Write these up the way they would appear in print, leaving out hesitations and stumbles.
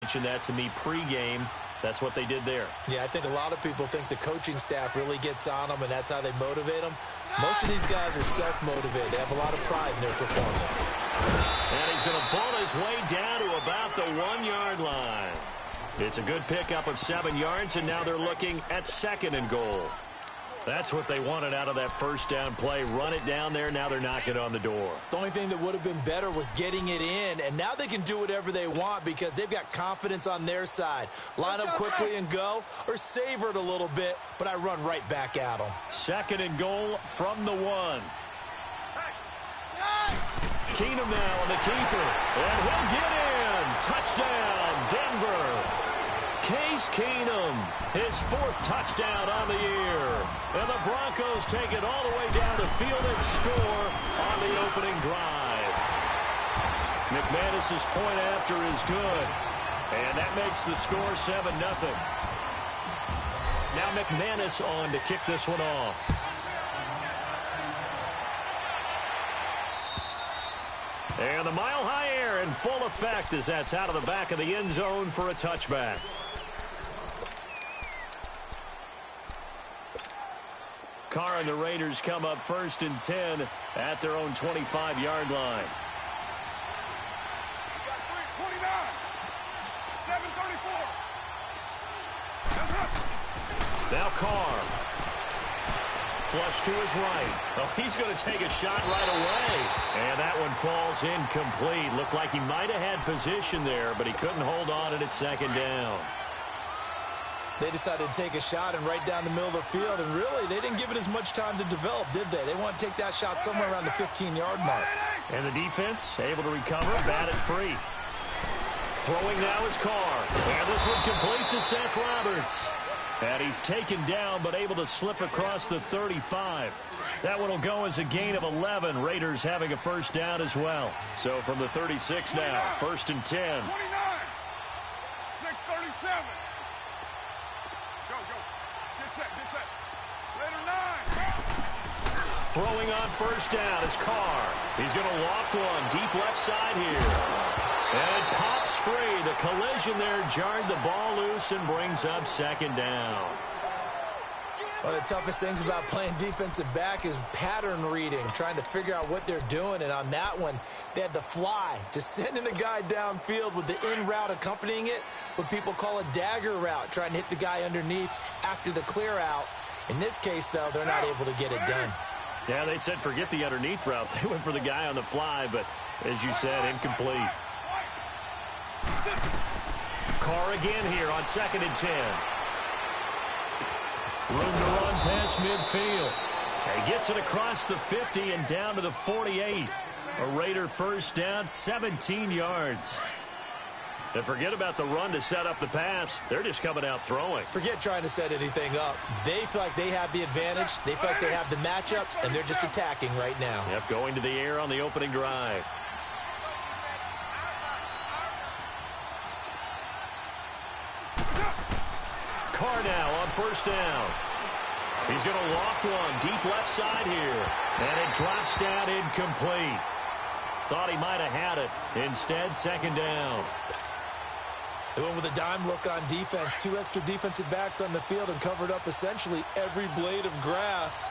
mentioned that to me pregame. That's what they did there. Yeah, I think a lot of people think the coaching staff really gets on them, and that's how they motivate them. Most of these guys are self-motivated. They have a lot of pride in their performance. And he's going to ball his way down to about the 1-yard line. It's a good pickup of 7 yards, and now they're looking at 2nd and goal. That's what they wanted out of that first down play. Run it down there. Now they're knocking on the door. The only thing that would have been better was getting it in, and now they can do whatever they want because they've got confidence on their side. Line up quickly and go, or savor it a little bit, but I run right back at them. 2nd and goal from the 1. Keenum now on the keeper, and he'll get in. Touchdown, Denver. Case Keenum, his 4th touchdown on the year. And the Broncos take it all the way down the field and score on the opening drive. McManus's point after is good. And that makes the score 7-0. Now McManus on to kick this one off. And the mile-high air in full effect as that's out of the back of the end zone for a touchback. Carr and the Raiders come up 1st and 10 at their own 25-yard line. Now Carr. Flush to his right. Oh, he's going to take a shot right away. And that one falls incomplete. Looked like he might have had position there, but he couldn't hold on at 2nd down. They decided to take a shot and right down the middle of the field, and really, they didn't give it as much time to develop, did they? They want to take that shot somewhere around the 15-yard mark. And the defense able to recover, batted free. Throwing now is Carr. And this one complete to Seth Roberts. And he's taken down, but able to slip across the 35. That one will go as a gain of 11. Raiders having a first down as well. So from the 36 now, 1st and 10. 29. 6:37. Go. Get set. Later 9. Throwing on first down is Carr. He's going to loft one deep left side here. And it pops free. The collision there jarred the ball loose and brings up 2nd down. One of the toughest things about playing defensive back is pattern reading, trying to figure out what they're doing. And on that one, they had the fly, just sending a guy downfield with the in route accompanying it, what people call a dagger route, trying to hit the guy underneath after the clear out. In this case, though, they're not able to get it done. Yeah, they said forget the underneath route. They went for the guy on the fly, but as you said, incomplete. Carr again here on 2nd and 10. Room to run past midfield. He gets it across the 50 and down to the 48. A Raider first down, 17 yards. And forget about the run to set up the pass. They're just coming out throwing. Forget trying to set anything up. They feel like they have the advantage. They feel like they have the matchups, and they're just attacking right now. Yep, going to the air on the opening drive. Carr now on first down. He's going to loft one deep left side here. And it drops down incomplete. Thought he might have had it. Instead, 2nd down. They went with a dime look on defense. 2 extra defensive backs on the field and covered up essentially every blade of grass.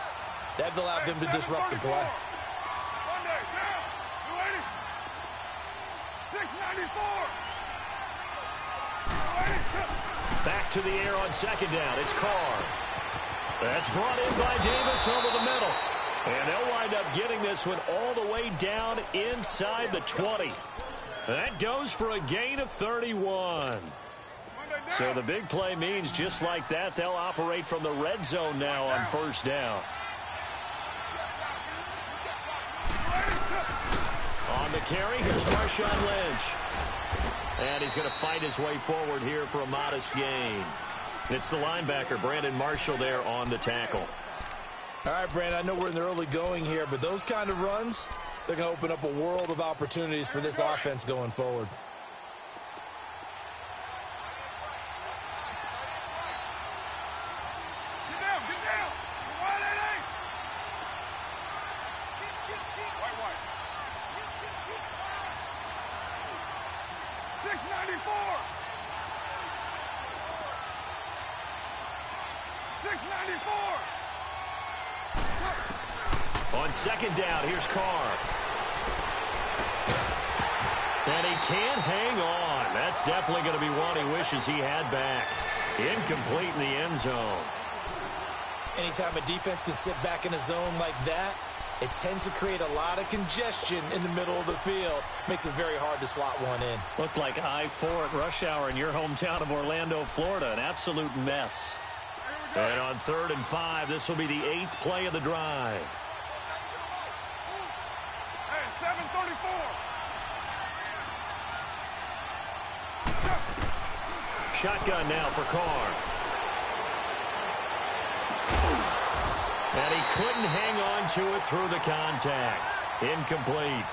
That allowed them to disrupt the play. 694. Back to the air on 2nd down. It's Carr. That's brought in by Davis over the middle. And they'll wind up getting this one all the way down inside the 20. That goes for a gain of 31. So the big play means just like that, they'll operate from the red zone now on first down. On the carry, here's Marshawn Lynch. And he's going to fight his way forward here for a modest gain. It's the linebacker, Brandon Marshall, there on the tackle. All right, Brandon, I know we're in the early going here, but those kind of runs, they're going to open up a world of opportunities for this offense going forward. Get down. Wide 694. Nice 94. On second down, here's Carr. And he can't hang on. That's definitely going to be one he wishes he had back. Incomplete in the end zone. Anytime a defense can sit back in a zone like that, it tends to create a lot of congestion in the middle of the field. Makes it very hard to slot one in. Looked like I-4 at rush hour in your hometown of Orlando, Florida. An absolute mess. And on 3rd and 5, this will be the 8th play of the drive. Hey, 7:34. Shotgun now for Carr. And he couldn't hang on to it through the contact. Incomplete.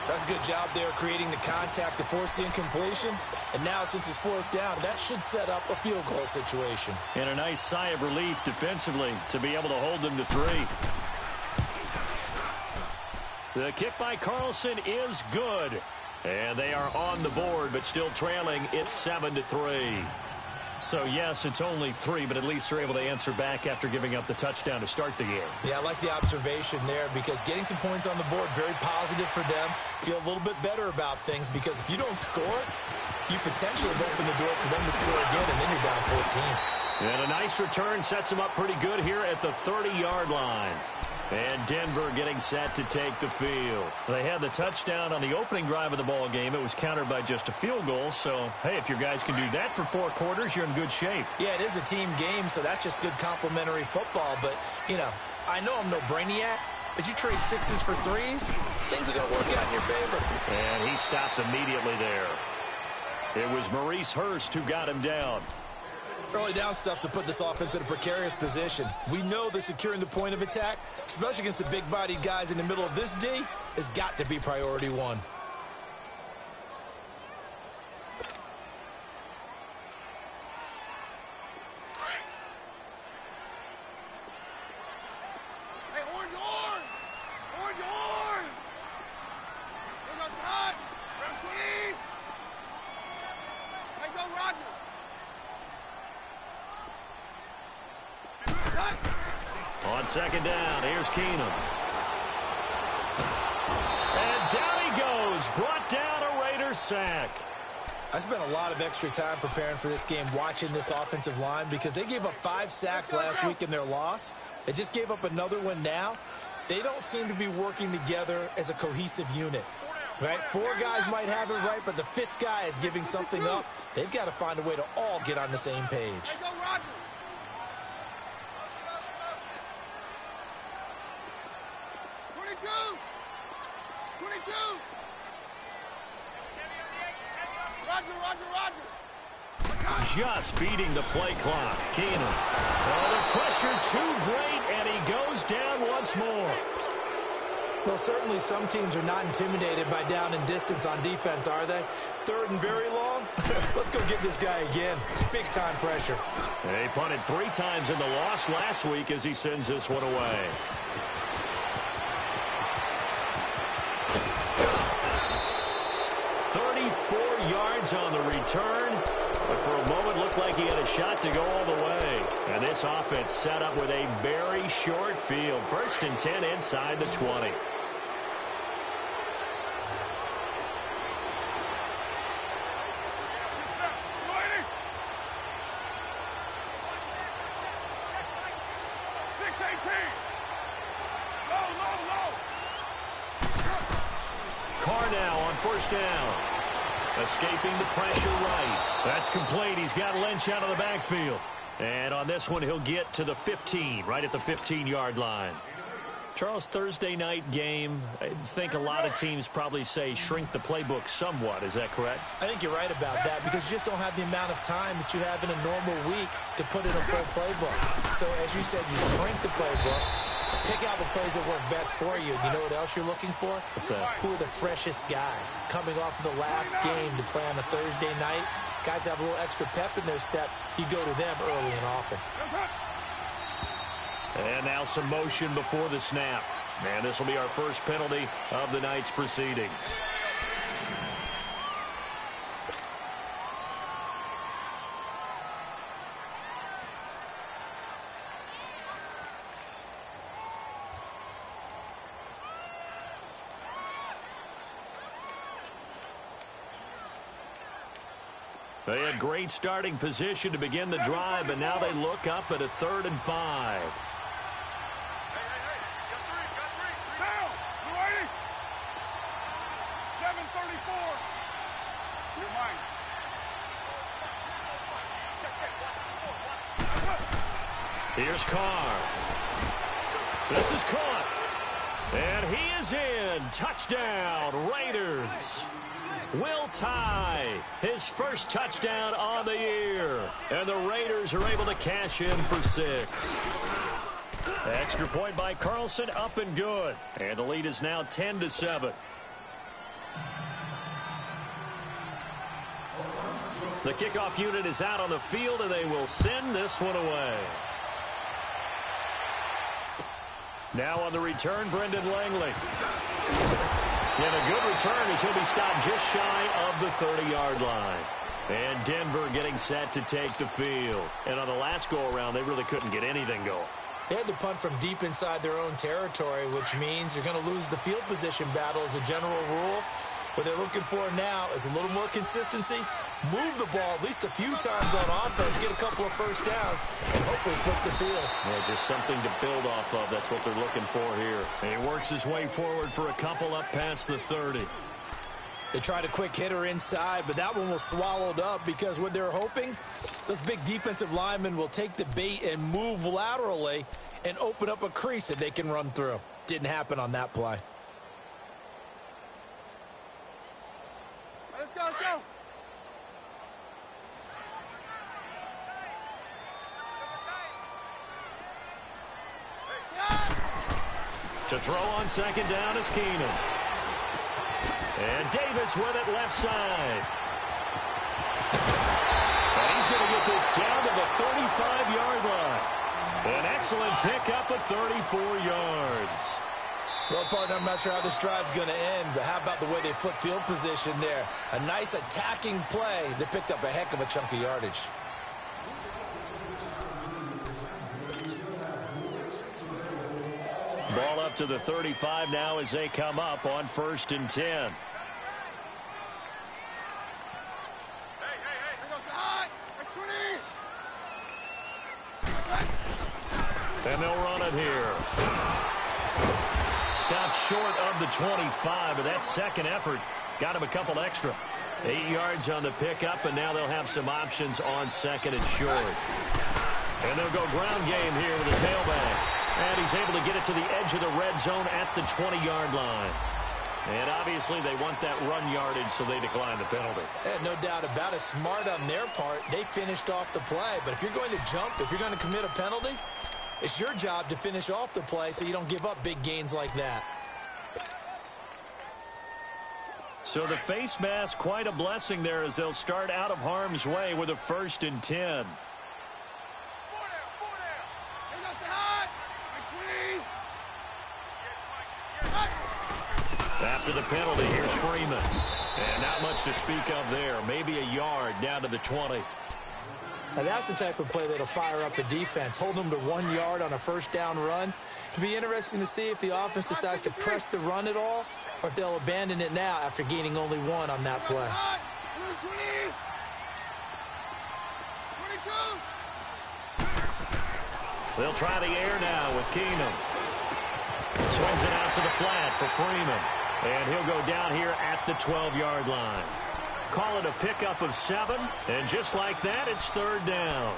That's a good job there creating the contact to force the incompletion. And now, since it's 4th down, that should set up a field goal situation. And a nice sigh of relief defensively to be able to hold them to 3. The kick by Carlson is good. And they are on the board, but still trailing. It's 7-3. So, yes, it's only 3, but at least they're able to answer back after giving up the touchdown to start the game. Yeah, I like the observation there because getting some points on the board, very positive for them. Feel a little bit better about things because if you don't score, you potentially have opened the door for them to score again, and then you're down 14. And a nice return sets them up pretty good here at the 30-yard line. And Denver getting set to take the field. They had the touchdown on the opening drive of the ball game. It was countered by just a field goal. So, hey, if your guys can do that for 4 quarters, you're in good shape. Yeah, it is a team game, so that's just good complimentary football. But, you know, I know I'm no brainiac, but you trade 6s for 3s, things are going to work out in your favor. And he stopped immediately there. It was Maurice Hurst who got him down. Early down stuff's to put this offense in a precarious position. We know that securing the point of attack, especially against the big-bodied guys in the middle of this D, has got to be priority 1. Hey, orange, orange. Orange, orange. There's our touch. Run clean. Hey, go, Roger. On second down, here's Keenum. And down he goes. Brought down a Raiders sack. I spent a lot of extra time preparing for this game watching this offensive line because they gave up 5 sacks last week in their loss. They just gave up another one now. They don't seem to be working together as a cohesive unit. Right? 4 guys might have it right, but the 5th guy is giving something up. They've got to find a way to all get on the same page. Hey, go, Roger. 22. 22. Roger, Roger, Roger. Just beating the play clock. Keenum. Oh, the pressure too great, and he goes down once more. Well, certainly some teams are not intimidated by down and distance on defense, are they? 3rd and very long? Let's go get this guy again. Big-time pressure. They punted 3 times in the loss last week as he sends this one away. Yards on the return, but for a moment looked like he had a shot to go all the way. And this offense set up with a very short field. 1st and 10 inside the 20. Carr now on 1st down. Escaping the pressure right. That's complete. He's got Lynch out of the backfield. And on this one, he'll get to the 15, right at the 15-yard line. Charles, Thursday night game, I think a lot of teams probably say shrink the playbook somewhat. Is that correct? I think you're right about that because you just don't have the amount of time that you have in a normal week to put in a full playbook. So, as you said, you shrink the playbook. Pick out the plays that work best for you. You know what else you're looking for? What's that? Who are the freshest guys? Coming off of the last game to play on a Thursday night, guys have a little extra pep in their step. You go to them early and often. And now some motion before the snap. And this will be our first penalty of the night's proceedings. They had great starting position to begin the drive, and now they look up at a 3rd and 5. Now, you ready? 7:34. You're mine. Here's Carr. This is caught. And he is in. Touchdown, Raiders. Will Tye, his first touchdown on the year. And the Raiders are able to cash in for 6. Extra point by Carlson, up and good. And the lead is now 10-7. The kickoff unit is out on the field, and they will send this one away. Now on the return, Brendan Langley. And a good return as he'll be stopped just shy of the 30-yard line. And Denver getting set to take the field. And on the last go-around, they really couldn't get anything going. They had to punt from deep inside their own territory, which means you're going to lose the field position battle as a general rule. What they're looking for now is a little more consistency, move the ball at least a few times on offense, get a couple of first downs, and hopefully flip the field. Yeah, just something to build off of. That's what they're looking for here. And he works his way forward for a couple up past the 30. They tried a quick hitter inside, but that one was swallowed up because what they're hoping, those big defensive linemen will take the bait and move laterally and open up a crease that they can run through. Didn't happen on that play. Let's go, let's go. To throw on second down is Keenan. And Davis with it left side. And he's going to get this down to the 35-yard line. An excellent pickup of 34 yards. Well, partner, I'm not sure how this drive's going to end, but how about the way they flip field position there? A nice attacking play that picked up a heck of a chunk of yardage. Ball up to the 35 now as they come up on 1st and 10. And they'll run it here. Stopped short of the 25, but that second effort got him a couple extra. 8 yards on the pickup, and now they'll have some options on 2nd and short. And they'll go ground game here with the tailback. And he's able to get it to the edge of the red zone at the 20-yard line. And obviously they want that run yardage, so they decline the penalty. No doubt about it. Smart on their part. They finished off the play. But if you're going to jump, if you're going to commit a penalty, it's your job to finish off the play so you don't give up big gains like that. So the face mask, quite a blessing there as they'll start out of harm's way with a 1st and 10. After the penalty, here's Freeman. And not much to speak of there. Maybe a yard down to the 20. Now that's the type of play that'll fire up the defense. Hold them to 1 yard on a first down run. It'll be interesting to see if the offense decides to press the run at all or if they'll abandon it now after gaining only 1 on that play. They'll try the air now with Keenum. Swings it out to the flat for Freeman. And he'll go down here at the 12-yard line. Call it a pickup of 7. And just like that, it's 3rd down.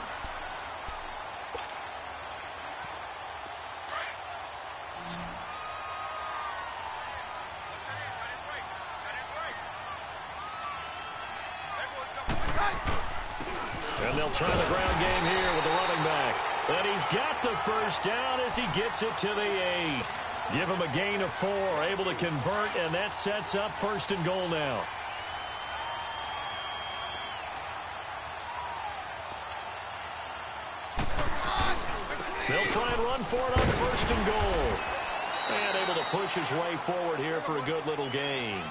And they'll try the ground game here with the running back. And he's got the first down as he gets it to the 8. Give him a gain of 4, able to convert, and that sets up 1st and goal now. They'll try and run for it on 1st and goal. And able to push his way forward here for a good little gain.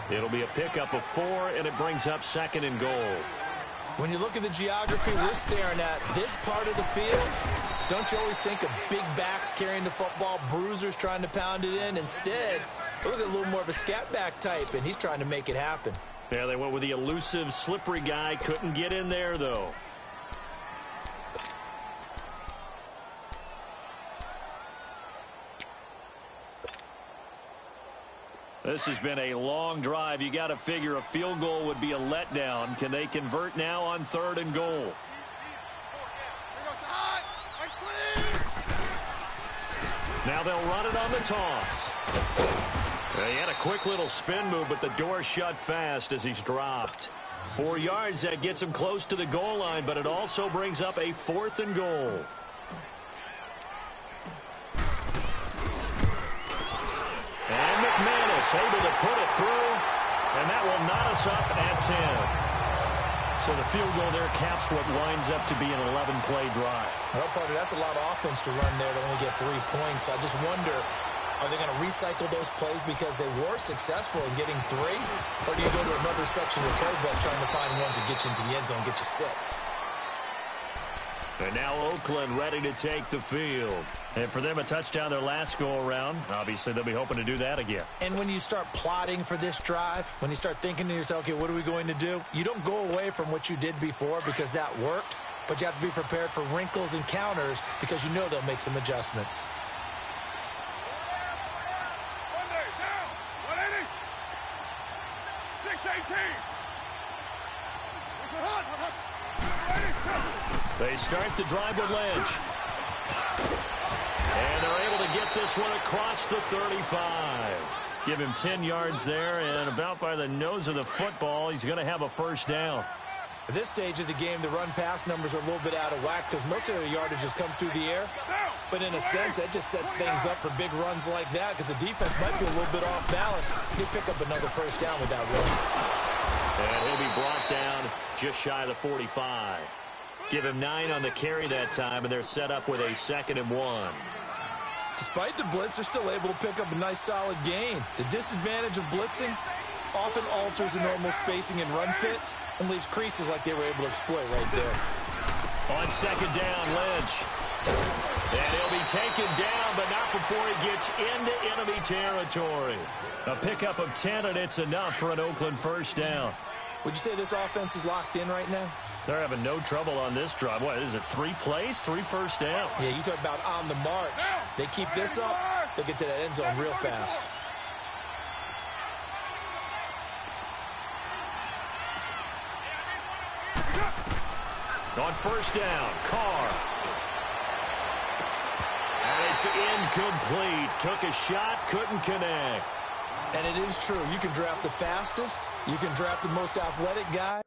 It'll be a pickup of 4, and it brings up 2nd and goal. When you look at the geography we're staring at, this part of the field, don't you always think of big backs carrying the football, bruisers trying to pound it in? Instead, look at a little more of a scat back type, and he's trying to make it happen. Yeah, they went with the elusive, slippery guy. Couldn't get in there, though. This has been a long drive. You got to figure a field goal would be a letdown. Can they convert now on 3rd and goal? Now they'll run it on the toss. He had a quick little spin move, but the door shut fast as he's dropped. 4 yards, that gets him close to the goal line, but it also brings up a 4th and goal. And McManus able to put it through, and that will knot us up at 10. So the field goal there caps what winds up to be an 11-play drive. Well, partner, that's a lot of offense to run there to only get 3 points. So I just wonder, are they going to recycle those plays because they were successful in getting 3? Or do you go to another section of the playbook trying to find ones that get you into the end zone and get you 6? And now Oakland ready to take the field. And for them, a touchdown their last go-around. Obviously, they'll be hoping to do that again. And when you start plotting for this drive, when you start thinking to yourself, okay, what are we going to do? You don't go away from what you did before because that worked, but you have to be prepared for wrinkles and counters because you know they'll make some adjustments. Monday, down, 180, 618. What's the hot? They start the drive with Lynch. And they're able to get this one across the 35. Give him 10 yards there, and about by the nose of the football, he's going to have a first down. At this stage of the game, the run-pass numbers are a little bit out of whack because most of their yardage has come through the air. But in a sense, that just sets things up for big runs like that because the defense might be a little bit off balance. He'll pick up another first down with that run. And he'll be brought down just shy of the 45. Give him 9 on the carry that time, and they're set up with a 2nd and 1. Despite the blitz, they're still able to pick up a nice, solid gain. The disadvantage of blitzing often alters the normal spacing and run fits and leaves creases like they were able to exploit right there. On 2nd down, Lynch. And he'll be taken down, but not before he gets into enemy territory. A pickup of 10, and it's enough for an Oakland first down. Would you say this offense is locked in right now? They're having no trouble on this drive. What is it, 3 plays, 3 first downs? Yeah, you talk about on the march. They keep this up, they'll get to that end zone real fast. On first down, Carr. And it's incomplete. Took a shot, couldn't connect. And it is true. You can draft the fastest. You can draft the most athletic guy.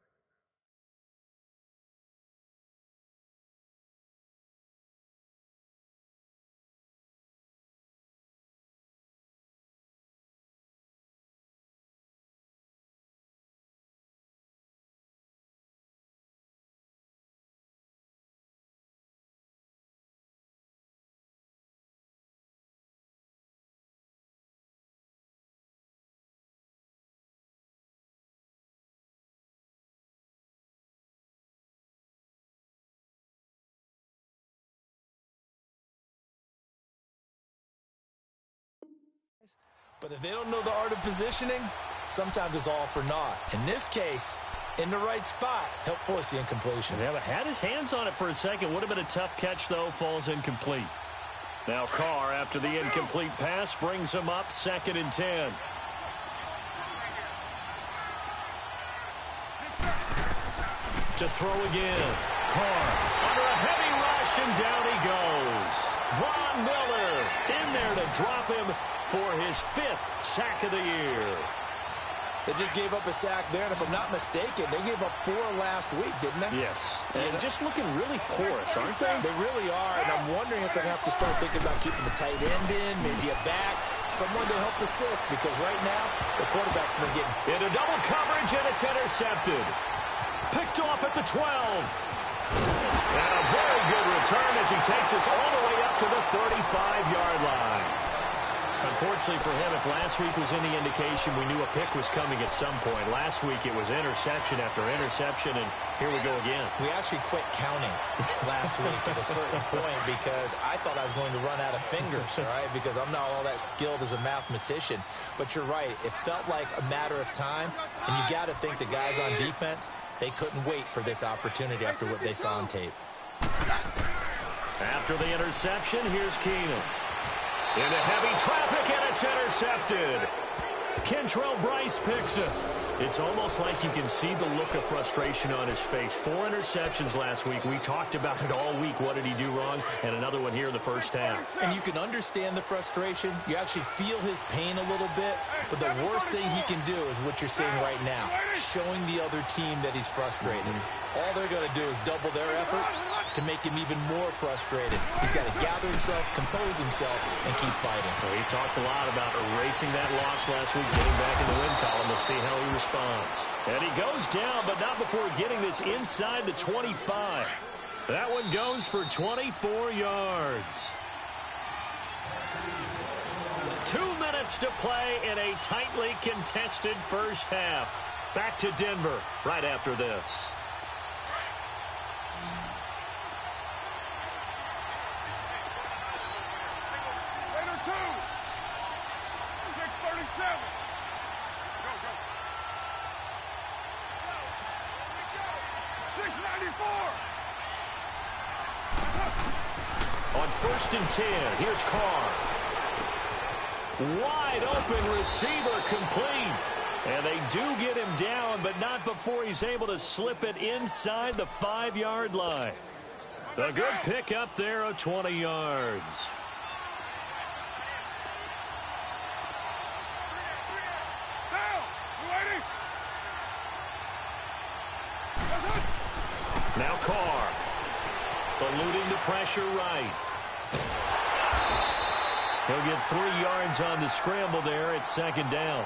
But if they don't know the art of positioning, sometimes it's all for naught. In this case, in the right spot, help force the incompletion. Yeah, but had his hands on it for a second. Would have been a tough catch, though. Falls incomplete. Now Carr, after the incomplete pass, brings him up 2nd and 10. To throw again. Carr under a heavy rush, and down he goes. Von Miller in there to drop him for his 5th sack of the year. They just gave up a sack there, and if I'm not mistaken, they gave up 4 last week, didn't they? Yes. And just looking really porous, aren't they? They really are, and I'm wondering if they're going to have to start thinking about keeping the tight end in, maybe a back, someone to help assist, because right now, the quarterback's been getting into double coverage, and it's intercepted. Picked off at the 12. And a very good return as he takes us all the way up to the 35-yard line. Unfortunately for him, if last week was any indication, we knew a pick was coming at some point. Last week it was interception after interception, and here we go again. We actually quit counting last week at a certain point because I thought I was going to run out of fingers, all right, because I'm not all that skilled as a mathematician. But you're right. It felt like a matter of time, and you got to think the guys on defense, they couldn't wait for this opportunity after what they saw on tape. After the interception, here's Keenum. Into heavy traffic, and it's intercepted. Kentrell Bryce picks it. It's almost like you can see the look of frustration on his face. 4 interceptions last week. We talked about it all week. What did he do wrong? And another one here in the first half. And you can understand the frustration. You actually feel his pain a little bit. But the worst thing he can do is what you're seeing right now, showing the other team that he's frustrated. All they're going to do is double their efforts to make him even more frustrated. He's got to gather himself, compose himself, and keep fighting. Well, he talked a lot about erasing that loss last week, getting back in the win column. We'll see how he responds. And he goes down, but not before getting this inside the 25. That one goes for 24 yards. 2 minutes to play in a tightly contested first half. Back to Denver right after this. Later 2. 6:37. Go, go. 6:94. On 1st and 10, here's Carr. Wide open receiver complete. And they do get him down, but not before he's able to slip it inside the 5-yard line. A good pick up there of 20 yards. Down. Lady. Now Carr. Eluding the pressure right. He'll get 3 yards on the scramble there at 2nd down.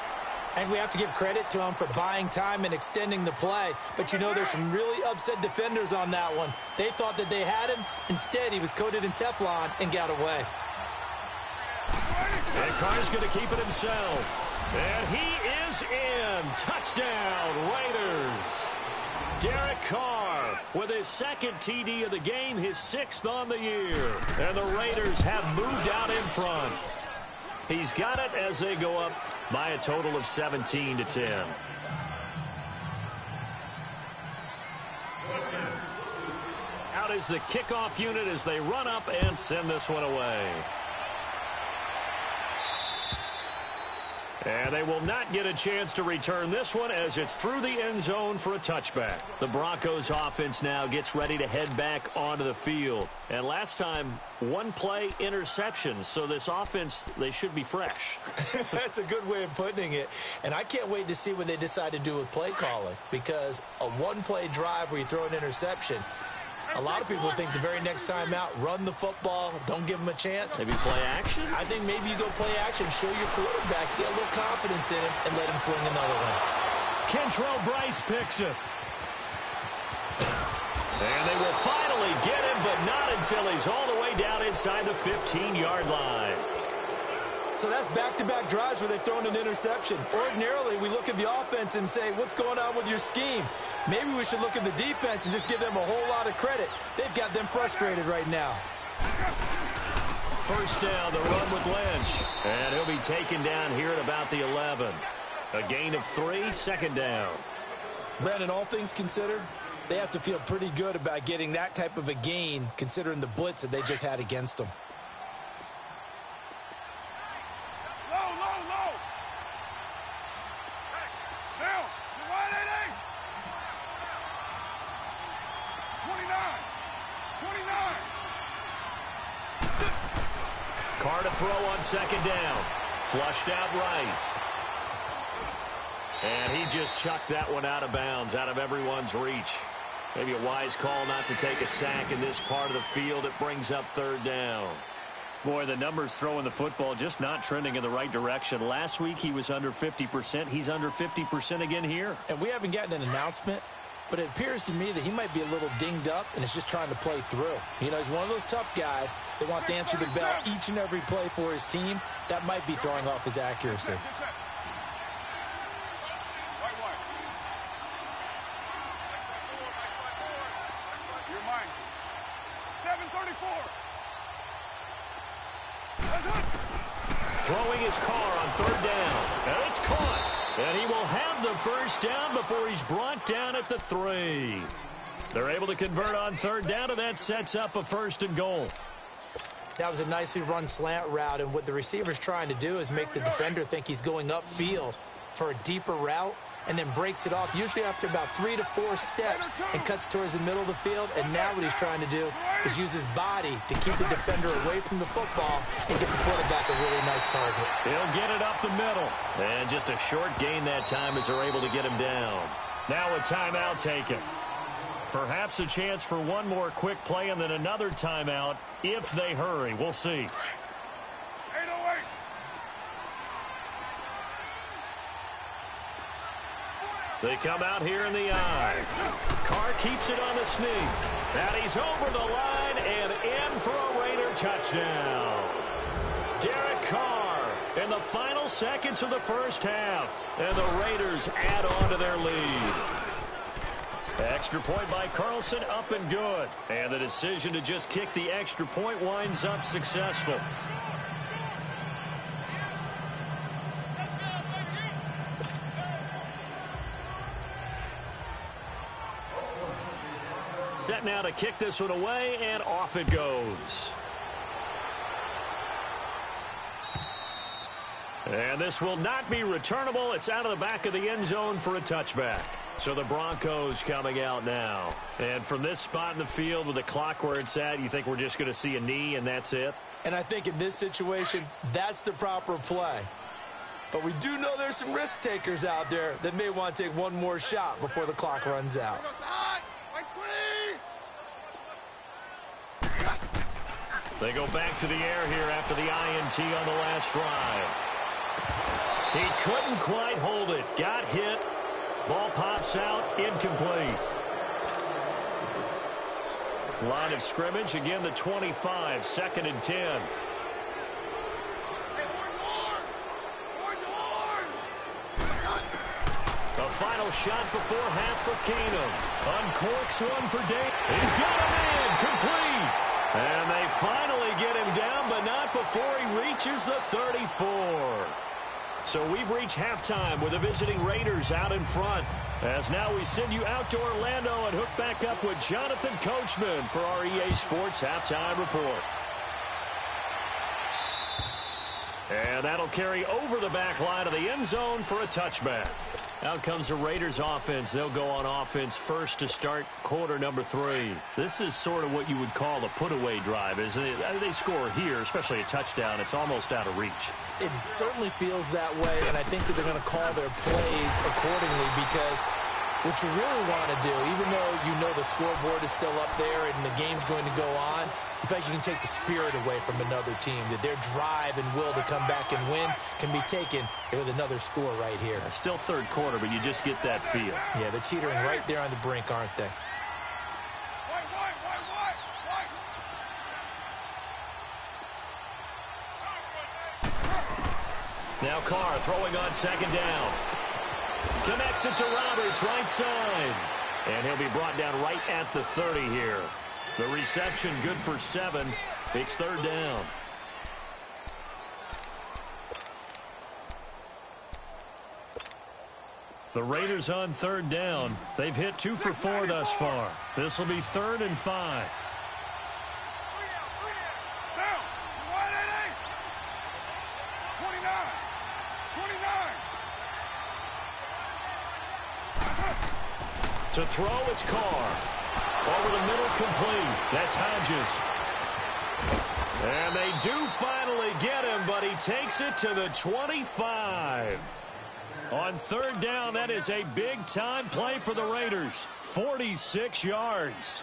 And we have to give credit to him for buying time and extending the play. But you know, there's some really upset defenders on that one. They thought that they had him. Instead, he was coated in Teflon and got away. And Carr's going to keep it himself. And he is in. Touchdown, Raiders. Derek Carr with his 2nd TD of the game, his 6th on the year. And the Raiders have moved out in front. He's got it as they go up by a total of 17-10. Out is the kickoff unit as they run up and send this one away. And they will not get a chance to return this one as it's through the end zone for a touchback. The Broncos offense now gets ready to head back onto the field. And last time, 1 play interceptions. So this offense, they should be fresh. That's a good way of putting it. And I can't wait to see what they decide to do with play calling. Because a 1-play drive where you throw an interception, a lot of people think the very next time out, run the football, don't give him a chance. Maybe play action? I think maybe you go play action, show your quarterback, get a little confidence in him, and let him fling another one. Kentrell Bryce picks it. And they will finally get him, but not until he's all the way down inside the 15-yard line. So that's back-to-back drives where they've thrown an interception. Ordinarily, we look at the offense and say, what's going on with your scheme? Maybe we should look at the defense and just give them a whole lot of credit. They've got them frustrated right now. First down, the run with Lynch. And he'll be taken down here at about the 11. A gain of 3, 2nd down. Brandon, all things considered, they have to feel pretty good about getting that type of a gain considering the blitz that they just had against them. Carr to throw on 2nd down. Flushed out right. And he just chucked that one out of bounds, out of everyone's reach. Maybe a wise call not to take a sack in this part of the field. It brings up 3rd down. Boy, the numbers throwing the football just not trending in the right direction. Last week he was under 50%. He's under 50% again here. And we haven't gotten an announcement but it appears to me that he might be a little dinged up and is just trying to play through. You know, he's one of those tough guys that wants to answer the bell each and every play for his team. That might be throwing off his accuracy. Your mind. 7:34. Throwing his car on third down. And it's caught. And he will have the first down before he's brought down at the 3. They're able to convert on third down, and that sets up a 1st and goal. That was a nicely run slant route, and what the receiver's trying to do is make the defender think he's going upfield for a deeper route, and then breaks it off, usually after about 3 to 4 steps, and cuts towards the middle of the field. And now what he's trying to do is use his body to keep the defender away from the football and get the quarterback a really nice target. He'll get it up the middle. And just a short gain that time as they're able to get him down. Now a timeout taken. Perhaps a chance for one more quick play and then another timeout if they hurry. We'll see. 8:08. They come out here in the eye. Carr keeps it on the sneak. And he's over the line and in for a Raider touchdown. Derek Carr in the final seconds of the first half. And the Raiders add on to their lead. Extra point by Carlson, up and good. And the decision to just kick the extra point winds up successful. Set now to kick this one away, and off it goes. And this will not be returnable. It's out of the back of the end zone for a touchback. So the Broncos coming out now. And from this spot in the field with the clock where it's at, you think we're just going to see a knee and that's it? And I think in this situation, that's the proper play. But we do know there's some risk takers out there that may want to take one more shot before the clock runs out. They go back to the air here after the INT on the last drive. He couldn't quite hold it. Got hit. Ball pops out. Incomplete. Line of scrimmage. Again, the 25. 2nd and 10. A final shot before half for Keenum. Uncorks one for Dave. He's got him in. Complete. And they finally get him down, but not before he reaches the 34. So we've reached halftime with the visiting Raiders out in front. As now we send you out to Orlando and hook back up with Jonathan Coachman for our EA Sports Halftime Report. And that'll carry over the back line of the end zone for a touchback. Out comes the Raiders offense. They'll go on offense first to start quarter number 3. This is sort of what you would call a put-away drive, isn't it? They score here, especially a touchdown. It's almost out of reach. It certainly feels that way, and I think that they're going to call their plays accordingly because what you really want to do, even though you know the scoreboard is still up there and the game's going to go on, you feel like you can take the spirit away from another team, that their drive and will to come back and win can be taken with another score right here. Still third quarter, but you just get that feel. Yeah, they're teetering right there on the brink, aren't they? Now Carr throwing on 2nd down. Connects it to Roberts, right side. And he'll be brought down right at the 30 here. The reception good for 7. It's 3rd down. The Raiders on 3rd down. They've hit 2 for 4 thus far. This will be 3rd and 5. To throw, it's Carr. Over the middle, complete. That's Hodges. And they do finally get him, but he takes it to the 25. On 3rd down, that is a big-time play for the Raiders. 46 yards.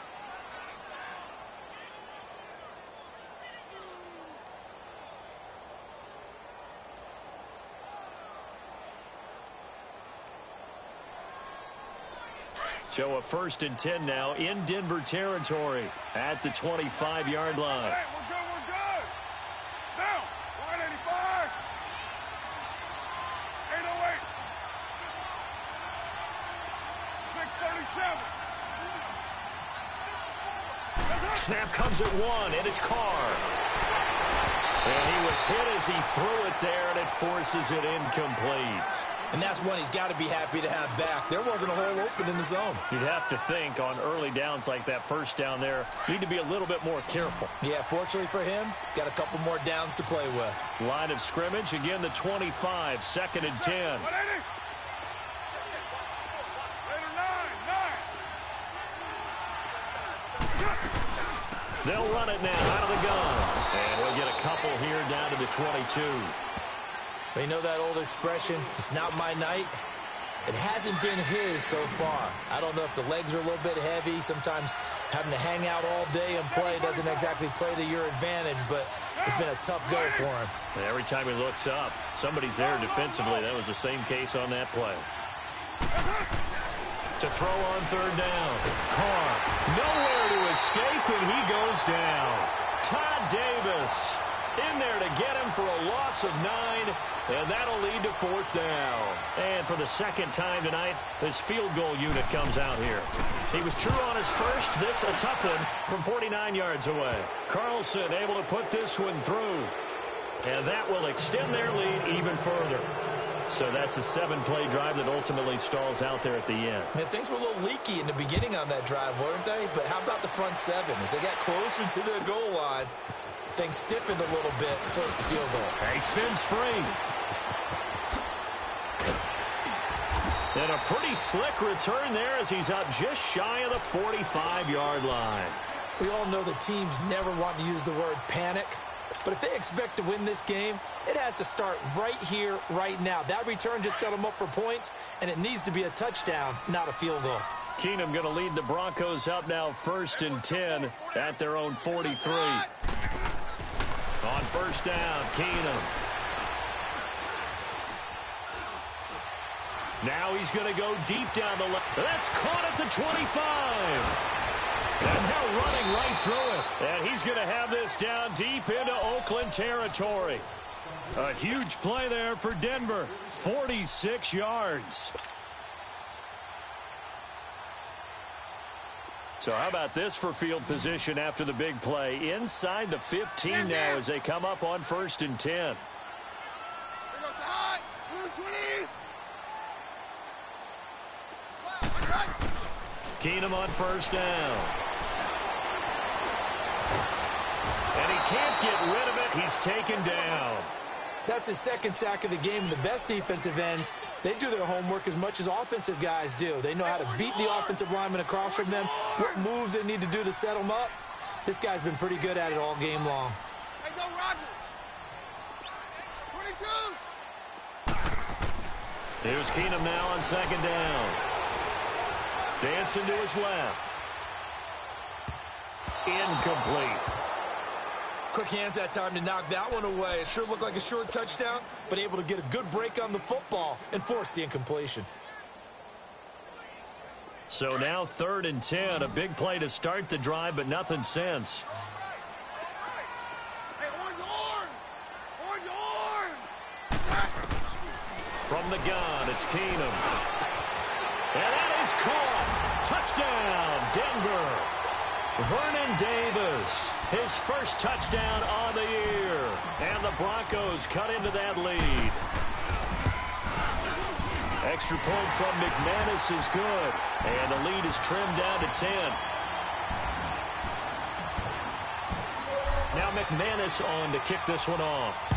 So a 1st and 10 now in Denver territory at the 25-yard line. Hey, we're good, we're good. Down, 185. 808. 637. Snap comes at 1, and it's Carr. And he was hit as he threw it there, and it forces it incomplete. And that's one he's got to be happy to have back. There wasn't a hole open in the zone. You'd have to think on early downs like that first down there, need to be a little bit more careful. Yeah, fortunately for him, got a couple more downs to play with. Line of scrimmage, again the 25, 2nd and 10. 180. They'll run it now out of the gun. And we'll get a couple here down to the 22. You know that old expression, it's not my night? It hasn't been his so far. I don't know if the legs are a little bit heavy. Sometimes having to hang out all day and play doesn't exactly play to your advantage, but it's been a tough go for him. And every time he looks up, somebody's there defensively. That was the same case on that play. To throw on 3rd down. Carr, nowhere to escape, and he goes down. Todd Davis in there to get him for a loss of 9, and that'll lead to 4th down. And for the 2nd time tonight, his field goal unit comes out here. He was true on his first. This a tough one from 49 yards away. Carlson able to put this one through, and that will extend their lead even further. So that's a 7-play drive that ultimately stalls out there at the end. Yeah, things were a little leaky in the beginning on that drive, weren't they? But how about the front 7? As they got closer to the goal line, things stiffened a little bit, forced the field goal. He spins free. And a pretty slick return there as he's up just shy of the 45-yard line. We all know the teams never want to use the word panic. But if they expect to win this game, it has to start right here, right now. That return just set them up for points, and it needs to be a touchdown, not a field goal. Keenum going to lead the Broncos up now 1st and 10 at their own 43. On 1st down, Keenum. Now he's going to go deep down the left. That's caught at the 25. And now running right through it. And he's going to have this down deep into Oakland territory. A huge play there for Denver. 46 yards. So how about this for field position after the big play? Inside the 15 now as they come up on 1st and 10. Keenum on 1st down. And he can't get rid of it. He's taken down. That's his 2nd sack of the game. The best defensive ends, they do their homework as much as offensive guys do. They know how to beat the offensive lineman across from them, what moves they need to do to set them up. This guy's been pretty good at it all game long. Hey, go, Roger. 22. Here's Keenum now on 2nd down. Dancing to his left. Incomplete. Quick hands that time to knock that one away. It sure looked like a short touchdown, but able to get a good break on the football and force the incompletion. So now 3rd and 10. A big play to start the drive, but nothing since. Hey, orange! From the gun, it's Keenum. And that is caught. Touchdown, Denver. Vernon Davis, his first touchdown on the year. And the Broncos cut into that lead. Extra point from McManus is good. And the lead is trimmed down to 10. Now McManus on to kick this one off.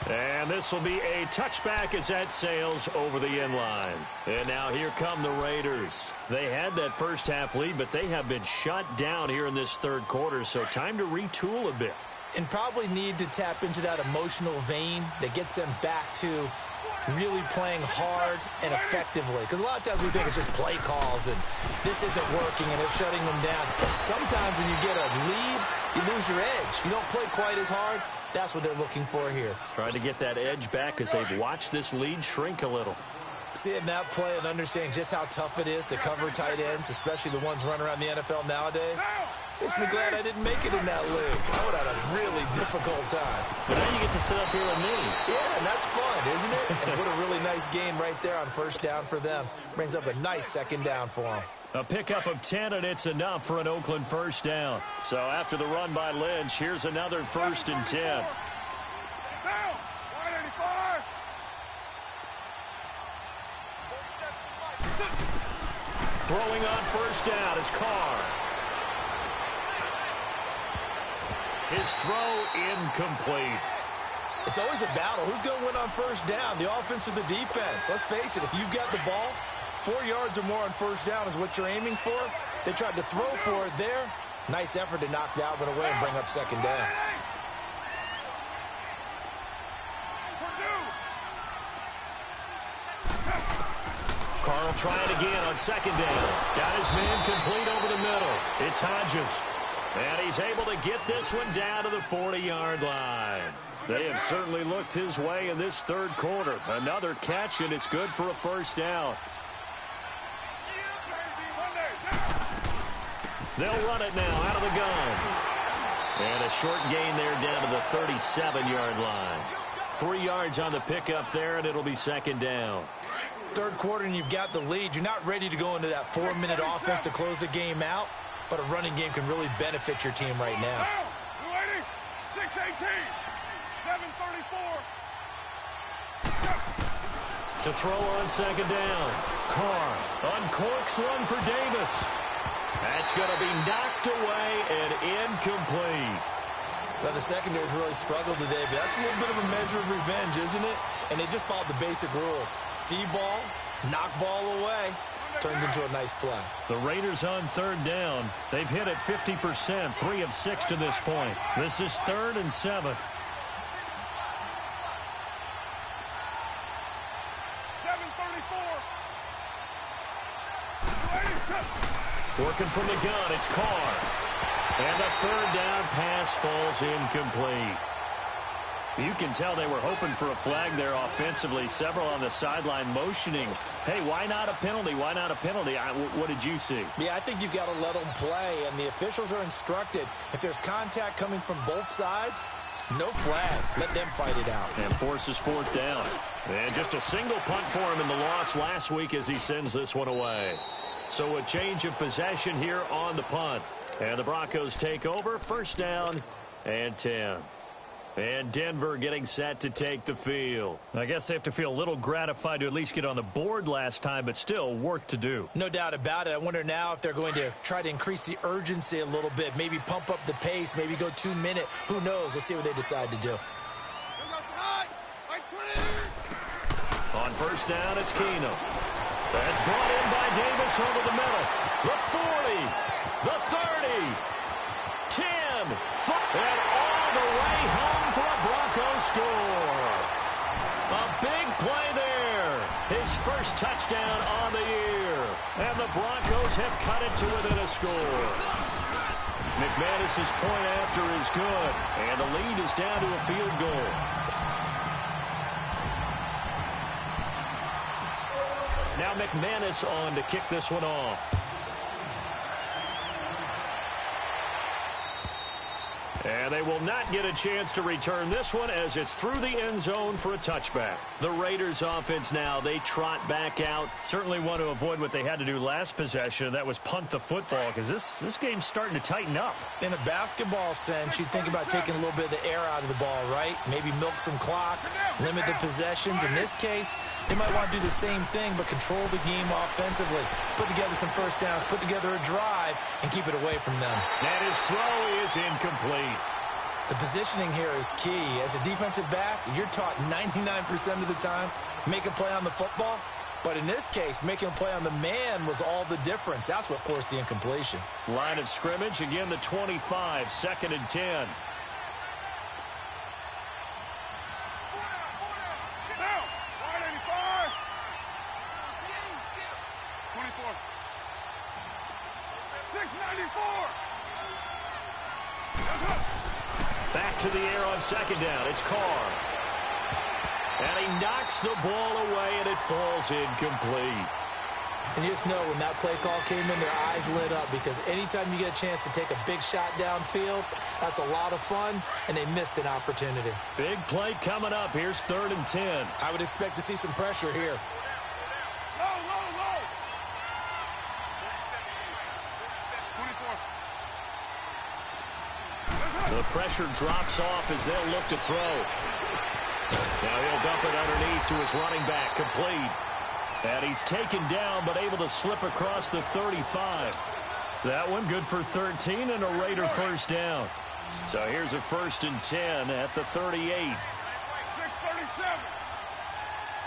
And this will be a touchback as that sails over the end line. And now here come the Raiders. They had that first half lead, but they have been shut down here in this 3rd quarter, so time to retool a bit. And probably need to tap into that emotional vein that gets them back to really playing hard and effectively. Because a lot of times we think it's just play calls and this isn't working and they're shutting them down. Sometimes when you get a lead, you lose your edge. You don't play quite as hard. That's what they're looking for here. Trying to get that edge back as they've watched this lead shrink a little. Seeing that play and understanding just how tough it is to cover tight ends, especially the ones running around the NFL nowadays, makes me glad I didn't make it in that league. I would have had a really difficult time. But now you get to sit up here with me. Yeah, and that's fun, isn't it? And what a really nice gain right there on first down for them. Brings up a nice second down for them. A pickup of 10, and it's enough for an Oakland first down. So after the run by Lynch, here's another 1st and 10. Down. 185. Throwing on first down is Carr. His throw incomplete. It's always a battle. Who's going to win on first down, the offense or the defense? Let's face it, if you've got the ball, 4 yards or more on first down is what you're aiming for. They tried to throw for it there. Nice effort to knock that one away and bring up second down. Carr will try it again on second down. Got his man complete over the middle. It's Hodges. And he's able to get this one down to the 40-yard line. They have certainly looked his way in this third quarter. Another catch, and it's good for a first down. They'll run it now out of the gun. And a short gain there down to the 37-yard line. 3 yards on the pickup there, and it'll be second down. Third quarter, and you've got the lead. You're not ready to go into that 4-minute offense to close the game out, but a running game can really benefit your team right now. 6:18, 7:34. To throw on second down. Carr uncorks one for Davis. That's going to be knocked away and incomplete. Well, the secondary's really struggled today, but that's a little bit of a measure of revenge, isn't it? And they just followed the basic rules. See ball, knock ball away. Turns into a nice play. The Raiders on third down. They've hit it 50%, 3 of 6 to this point. This is 3rd and 7. 7:34. Working from the gun, it's Carr. And the third down pass falls incomplete. You can tell they were hoping for a flag there offensively. Several on the sideline motioning, hey, why not a penalty? Why not a penalty? What did you see? Yeah, I think you've got to let them play, and the officials are instructed. If there's contact coming from both sides, no flag. Let them fight it out. And forces 4th down. And just a single punt for him in the loss last week as he sends this one away. So a change of possession here on the punt. And the Broncos take over, 1st down and 10. And Denver getting set to take the field. I guess they have to feel a little gratified to at least get on the board last time, but still work to do. No doubt about it. I wonder now if they're going to try to increase the urgency a little bit, maybe pump up the pace, maybe go 2 minute. Who knows? Let's see what they decide to do. On 1st down, it's Keenum. That's brought in by Davis over the middle. The 40, the 30, 10, 5, and all the way home for a Broncos score. A big play there. His first touchdown on the year. And the Broncos have cut it to within a score. McManus's point after is good. And the lead is down to a field goal. Now McManus on to kick this one off. And they will not get a chance to return this one as it's through the end zone for a touchback. The Raiders offense now, they trot back out. Certainly want to avoid what they had to do last possession. That was punt the football because this game's starting to tighten up. In a basketball sense, you think about taking a little bit of the air out of the ball, right? Maybe milk some clock, limit the possessions. In this case, they might want to do the same thing but control the game offensively. Put together some first downs, put together a drive, and keep it away from them. And his throw is incomplete. The positioning here is key. As a defensive back, you're taught 99% of the time, make a play on the football. But in this case, making a play on the man was all the difference. That's what forced the incompletion. Line of scrimmage, again the 25, 2nd and 10. Now, 694. Back to the air on second down. It's Carr. And he knocks the ball away, and it falls incomplete. And you just know when that play call came in, their eyes lit up, because anytime you get a chance to take a big shot downfield, that's a lot of fun, and they missed an opportunity. Big play coming up. Here's 3rd and 10. I would expect to see some pressure here. Low, low, low. 24. The pressure drops off as they'll look to throw. Now he'll dump it underneath to his running back, complete. And he's taken down, but able to slip across the 35. That one good for 13 and a Raider first down. So here's a 1st and 10 at the 38. 637.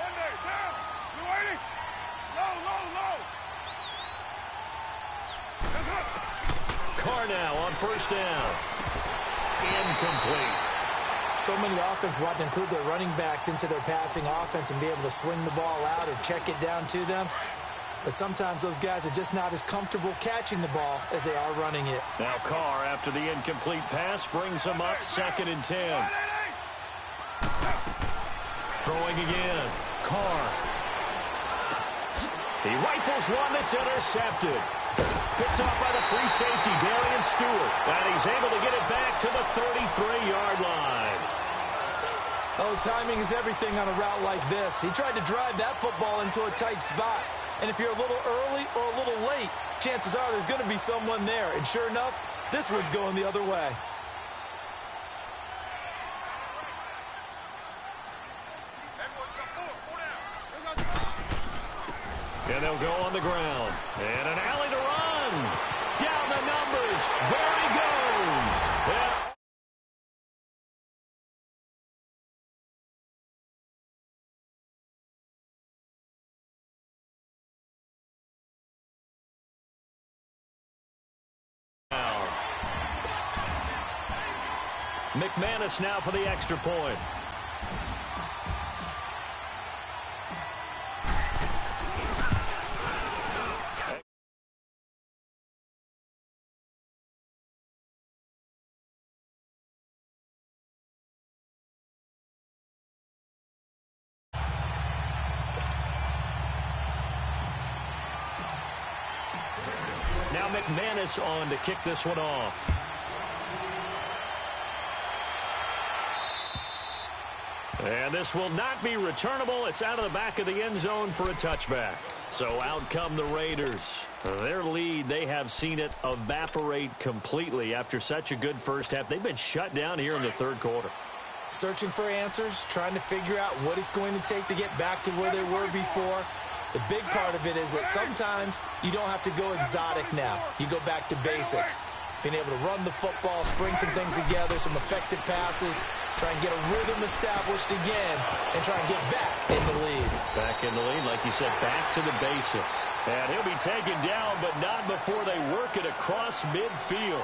One day, down. 280. Low, low, low. Carr now on 1st down. Incomplete. So many offenses want to include their running backs into their passing offense and be able to swing the ball out or check it down to them. But sometimes those guys are just not as comfortable catching the ball as they are running it. Now Carr, after the incomplete pass, brings him up 2nd and 10. Throwing again. Carr. He rifles one that's intercepted. Picked off by the free safety, Darian Stewart. And he's able to get it back to the 33-yard line. Oh, timing is everything on a route like this. He tried to drive that football into a tight spot. And if you're a little early or a little late, chances are there's going to be someone there. And sure enough, this one's going the other way. And they'll go on the ground. And an alley to run. Down the numbers. There he goes. McManus now for the extra point. Now McManus on to kick this one off. And this will not be returnable. It's out of the back of the end zone for a touchback. So out come the Raiders. Their lead, they have seen it evaporate completely after such a good first half. They've been shut down here in the 3rd quarter. Searching for answers, trying to figure out what it's going to take to get back to where they were before. The big part of it is that sometimes you don't have to go exotic now. You go back to basics. Being able to run the football, string some things together, some effective passes, try and get a rhythm established again, and try and get back in the lead. Back in the lead, like you said, back to the basics. And he'll be taken down, but not before they work it across midfield.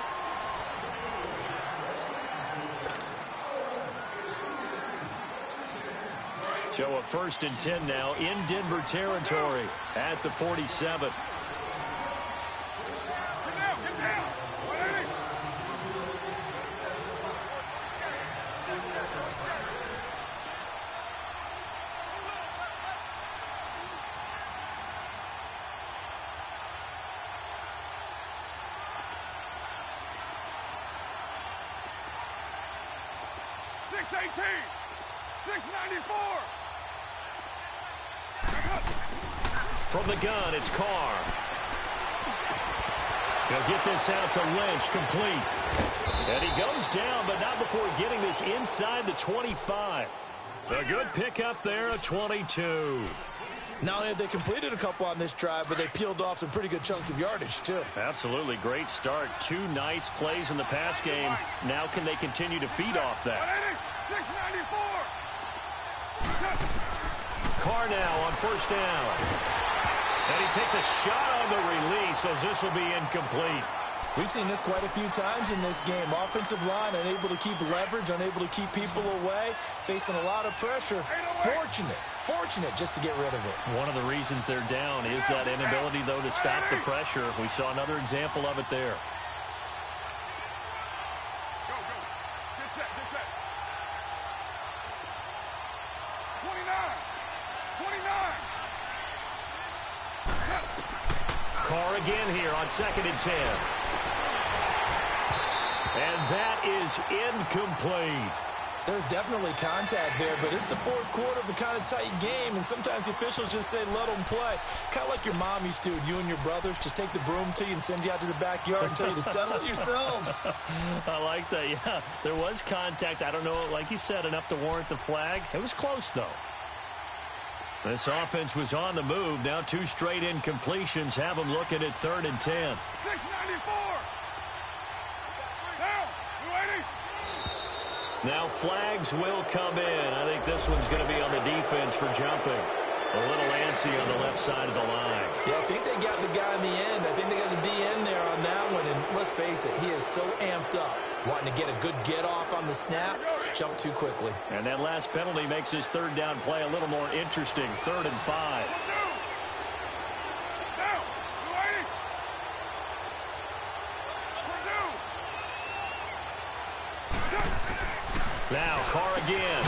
So a 1st and 10 now in Denver territory at the 47. Get down, get down. 180. $618. 694. From the gun, it's Carr. He'll get this out to Lynch, complete. And he goes down, but not before getting this inside the 25. A good pickup there, a 22. Not only have they completed a couple on this drive, but they peeled off some pretty good chunks of yardage, too. Absolutely great start. 2 nice plays in the pass game. Now can they continue to feed off that? 694. Carr now on 1st down. And he takes a shot on the release as this will be incomplete. We've seen this quite a few times in this game. Offensive line unable to keep leverage, unable to keep people away, facing a lot of pressure. Fortunate just to get rid of it. One of the reasons they're down is that inability, though, to stop the pressure. We saw another example of it there. Go. Get set. 29. Carr again here on 2nd and 10. And that is incomplete. There's definitely contact there, but it's the fourth quarter of a kind of tight game, and sometimes the officials just say, let them play. Kind of like your mom used to with you and your brothers. Just take the broom to you and send you out to the backyard and tell you to settle it yourselves. I like that, yeah. There was contact. I don't know, like you said, enough to warrant the flag. It was close, though. This offense was on the move. Now 2 straight incompletions have them looking at 3rd and 10. 694. Down. 280. Now flags will come in. I think this one's going to be on the defense for jumping. A little antsy on the left side of the line. Yeah, I think they got the guy in the end. I think they got the DN there on that one. And let's face it, he is so amped up, wanting to get a good get-off on the snap, jump too quickly. And that last penalty makes his 3rd down play a little more interesting. 3rd and 5. Down. 280. Now Carr again.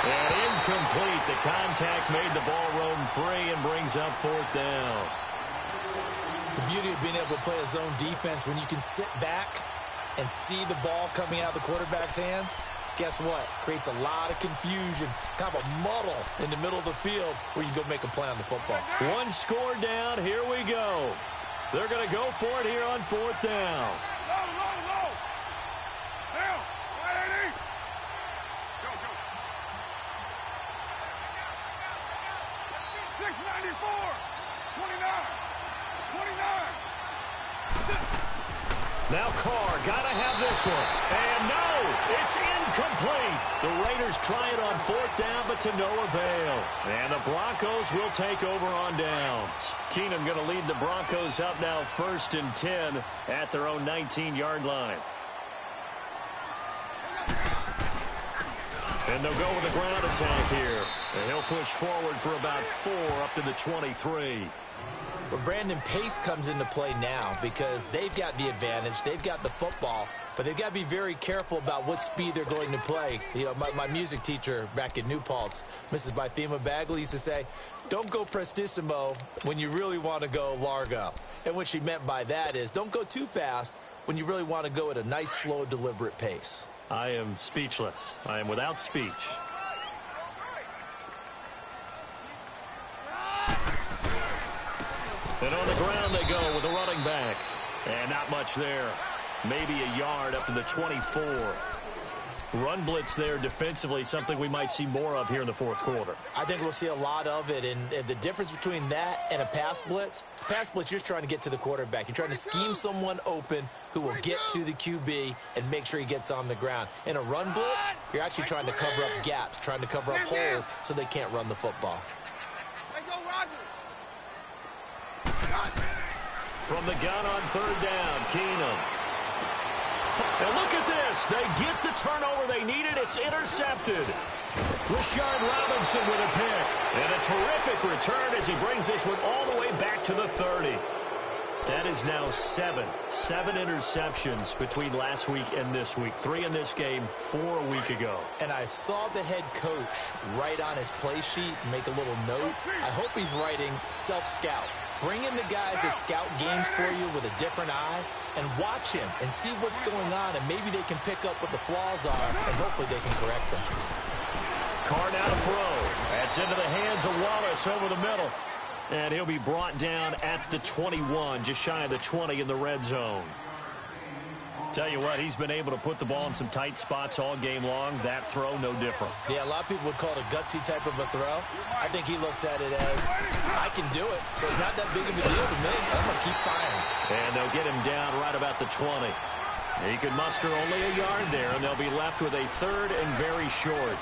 And incomplete. The contact made the ball roam free and brings up 4th down. The beauty of being able to play a zone defense when you can sit back and see the ball coming out of the quarterback's hands, guess what? Creates a lot of confusion, kind of a muddle in the middle of the field where you go make a play on the football. 1 score down. Here we go. They're going to go for it here on 4th down. Low. Down. 180. Go. 694. 29. Now Carr got to have this one. And no, it's incomplete. The Raiders try it on 4th down, but to no avail. And the Broncos will take over on downs. Keenum going to lead the Broncos up now 1st and 10 at their own 19-yard line. And they'll go with a ground attack here. And he'll push forward for about 4 up to the 23. But Brandon, pace comes into play now because they've got the advantage. They've got the football, but they've got to be very careful about what speed they're going to play. You know, my music teacher back in New Paltz, Mrs. Bythema Bagley, used to say, don't go prestissimo when you really want to go largo. And what she meant by that is don't go too fast when you really want to go at a nice, slow, deliberate pace. I am speechless. I am without speech. And on the ground they go with a running back. And not much there. Maybe a yard up to the 24. Run blitz there defensively, something we might see more of here in the 4th quarter. I think we'll see a lot of it, and the difference between that and a pass blitz, you're just trying to get to the quarterback. You're trying to scheme someone open who will get to the QB and make sure he gets on the ground. In a run blitz, you're actually trying to cover up gaps, trying to cover up holes so they can't run the football. From the gun on 3rd down, Keenum. And look at this. They get the turnover they needed. It's intercepted. Rashard Robinson with a pick. And a terrific return as he brings this one all the way back to the 30. That is now 7 interceptions between last week and this week. 3 in this game, 4 a week ago. And I saw the head coach write on his play sheet, make a little note. I hope he's writing self-scout. Bring in the guys that scout games for you with a different eye and watch him and see what's going on, and maybe they can pick up what the flaws are, and hopefully they can correct them. Carr now to throw. That's into the hands of Wallace over the middle. And he'll be brought down at the 21, just shy of the 20 in the red zone. Tell you what, he's been able to put the ball in some tight spots all game long. That throw, no different. Yeah, a lot of people would call it a gutsy type of a throw. I think he looks at it as, I can do it, so it's not that big of a deal to me. I'm going to keep firing. And they'll get him down right about the 20. He could muster only a yard there, and they'll be left with a 3rd and very short.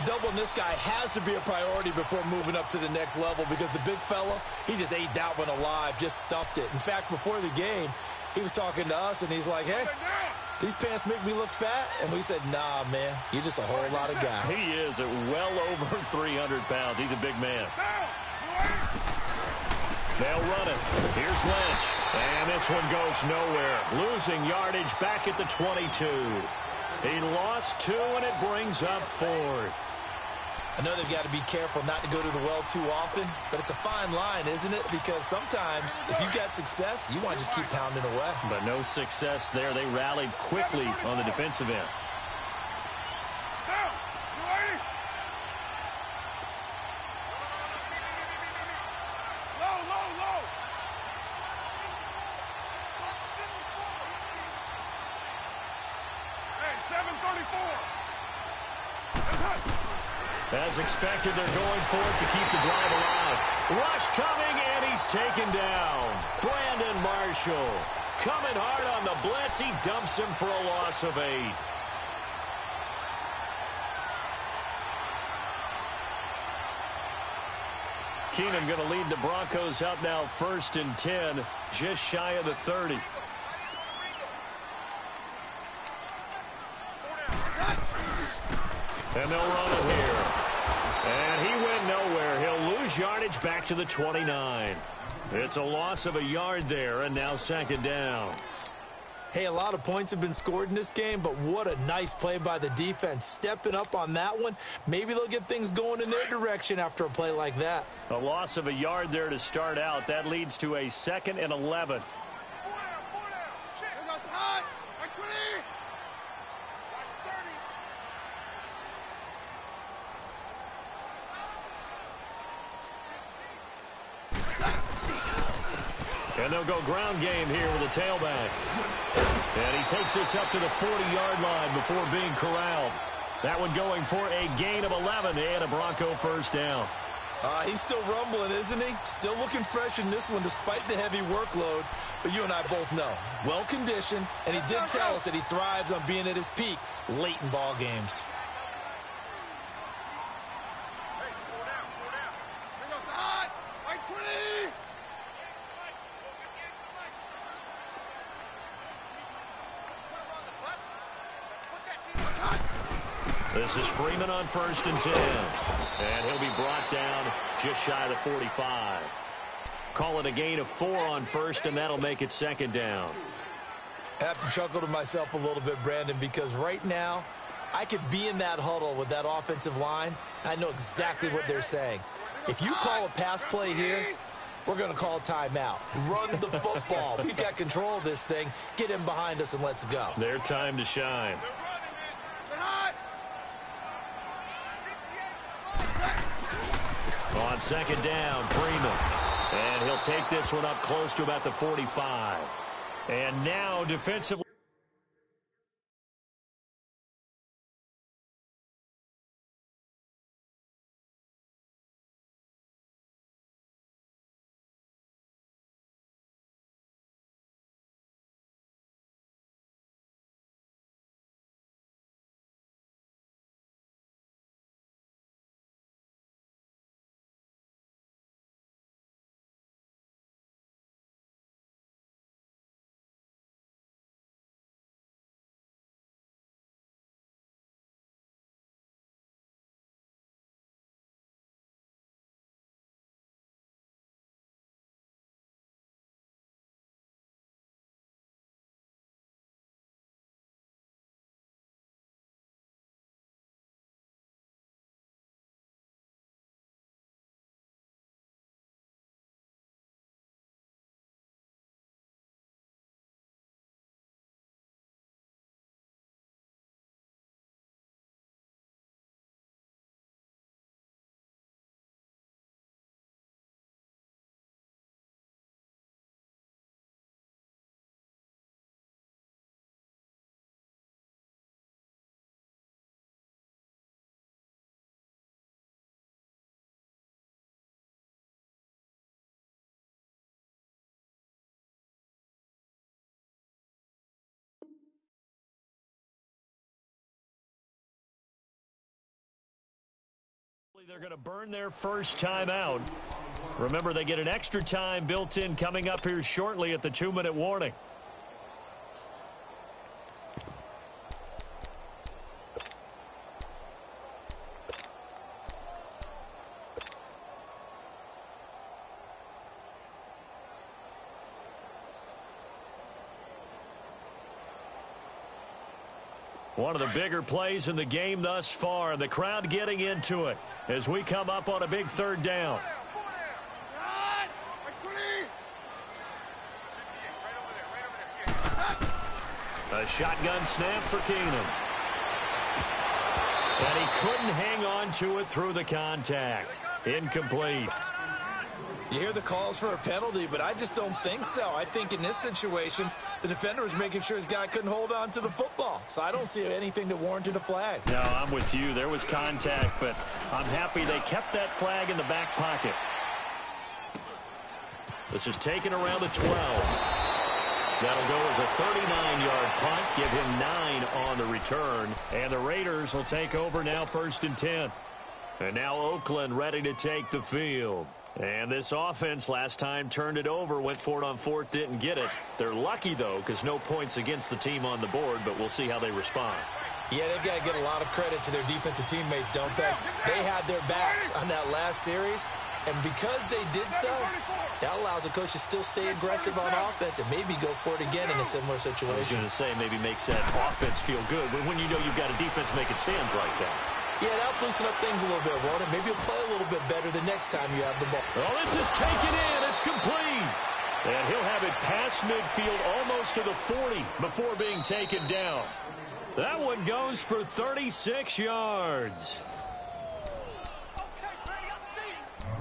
Doubling this guy has to be a priority before moving up to the next level because the big fella, he just ate that one alive, just stuffed it. In fact, before the game, He was talking to us, and he's like, hey, these pants make me look fat. And we said, nah, man, you're just a whole lot of guy. He is at well over 300 pounds. He's a big man. They'll run it. Here's Lynch. And this one goes nowhere. Losing yardage back at the 22. He lost 2, and it brings up 4th. I know they've got to be careful not to go to the well too often, but it's a fine line, isn't it? Because sometimes if you've got success, you want to just keep pounding away. But no success there. They rallied quickly on the defensive end. As expected, they're going for it to keep the drive alive. Rush coming, and he's taken down. Brandon Marshall coming hard on the blitz. He dumps him for a loss of 8. Keenum going to lead the Broncos out now 1st and 10, just shy of the 30. And they'll run it here. And he went nowhere. He'll lose yardage back to the 29. It's a loss of a yard there, and now 2nd down. Hey, a lot of points have been scored in this game, but what a nice play by the defense. Stepping up on that one. Maybe they'll get things going in their direction after a play like that. A loss of a yard there to start out. That leads to a 2nd and 11. And they'll go ground game here with a tailback. And he takes this up to the 40-yard line before being corralled. That one going for a gain of 11 and a Bronco 1st down. He's still rumbling, isn't he? Still looking fresh in this one despite the heavy workload. But you and I both know, well-conditioned, and he did tell us that he thrives on being at his peak late in ball games. This is Freeman on 1st and 10. And he'll be brought down just shy of the 45. Call it a gain of 4 on 1st, and that'll make it 2nd down. I have to chuckle to myself a little bit, Brandon, because right now I could be in that huddle with that offensive line. I know exactly what they're saying. If you call a pass play here, we're going to call timeout. Run the football. We've got control of this thing. Get him behind us and let's go. Their time to shine. On 2nd down, Freeman. And he'll take this one up close to about the 45. And now defensively. They're going to burn their first time out. Remember, they get an extra time built in coming up here shortly at the 2-minute warning. One of the bigger plays in the game thus far. The crowd getting into it as we come up on a big third down. A shotgun snap for Keenum. And he couldn't hang on to it through the contact. Incomplete. You hear the calls for a penalty, but I just don't think so. I think in this situation, the defender was making sure his guy couldn't hold on to the football. So I don't see anything that warranted a flag. No, I'm with you. There was contact, but I'm happy they kept that flag in the back pocket. This is taken around the 12. That'll go as a 39-yard punt. Give him 9 on the return. And the Raiders will take over now 1st and 10. And now Oakland ready to take the field. And this offense last time turned it over, went for it on 4th, didn't get it. They're lucky, though, because no points against the team on the board, but we'll see how they respond. Yeah, they've got to get a lot of credit to their defensive teammates, don't they? They had their backs on that last series, and because they did so, that allows the coach to still stay aggressive on offense and maybe go for it again in a similar situation. I was going to say maybe makes that offense feel good, but when you know you've got a defense making stands like that. Yeah, that'll loosen up things a little bit, won't it? Maybe you'll play a little bit better the next time you have the ball. Well, this is taken in. It's complete. And he'll have it past midfield almost to the 40 before being taken down. That one goes for 36 yards.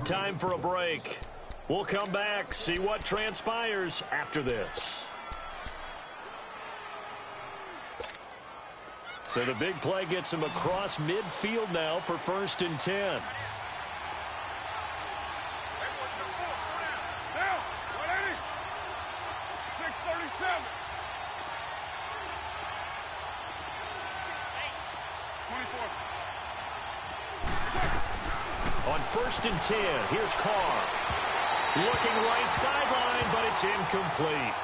Time for a break. We'll come back, see what transpires after this. So the big play gets him across midfield now for 1st and 10. Down, 180. 637. 24. On 1st and 10, here's Carr. Looking right sideline, but it's incomplete.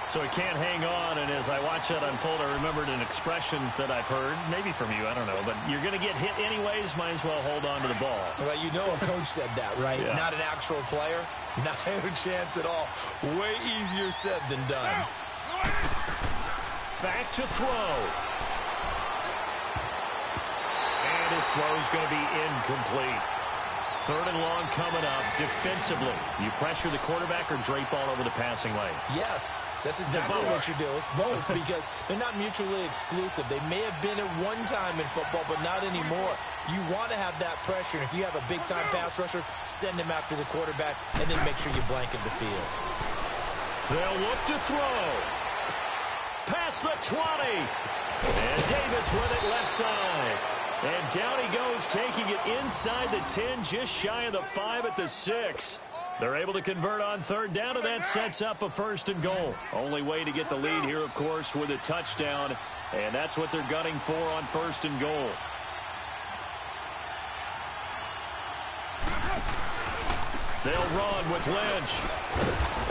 So he can't hang on, and as I watch that unfold, I remembered an expression that I've heard, maybe from you, I don't know, but you're going to get hit anyways, might as well hold on to the ball. Well, you know a coach said that, right? Yeah. Not an actual player. Not a chance at all. Way easier said than done. Back to throw. And his throw's going to be incomplete. 3rd and long coming up. Defensively, you pressure the quarterback or drape all over the passing lane? Yes, that's exactly what you do. It's both because they're not mutually exclusive. They may have been at one time in football, but not anymore. You want to have that pressure. And if you have a big-time pass rusher, send him after the quarterback, and then make sure you blanket the field. They'll look to throw. Past the 20. And Davis with it left side. And down he goes, taking it inside the 10, just shy of the 5 at the 6. They're able to convert on 3rd down, and that sets up a 1st and goal. Only way to get the lead here, of course, with a touchdown, and that's what they're gunning for on 1st and goal. They'll run with Lynch.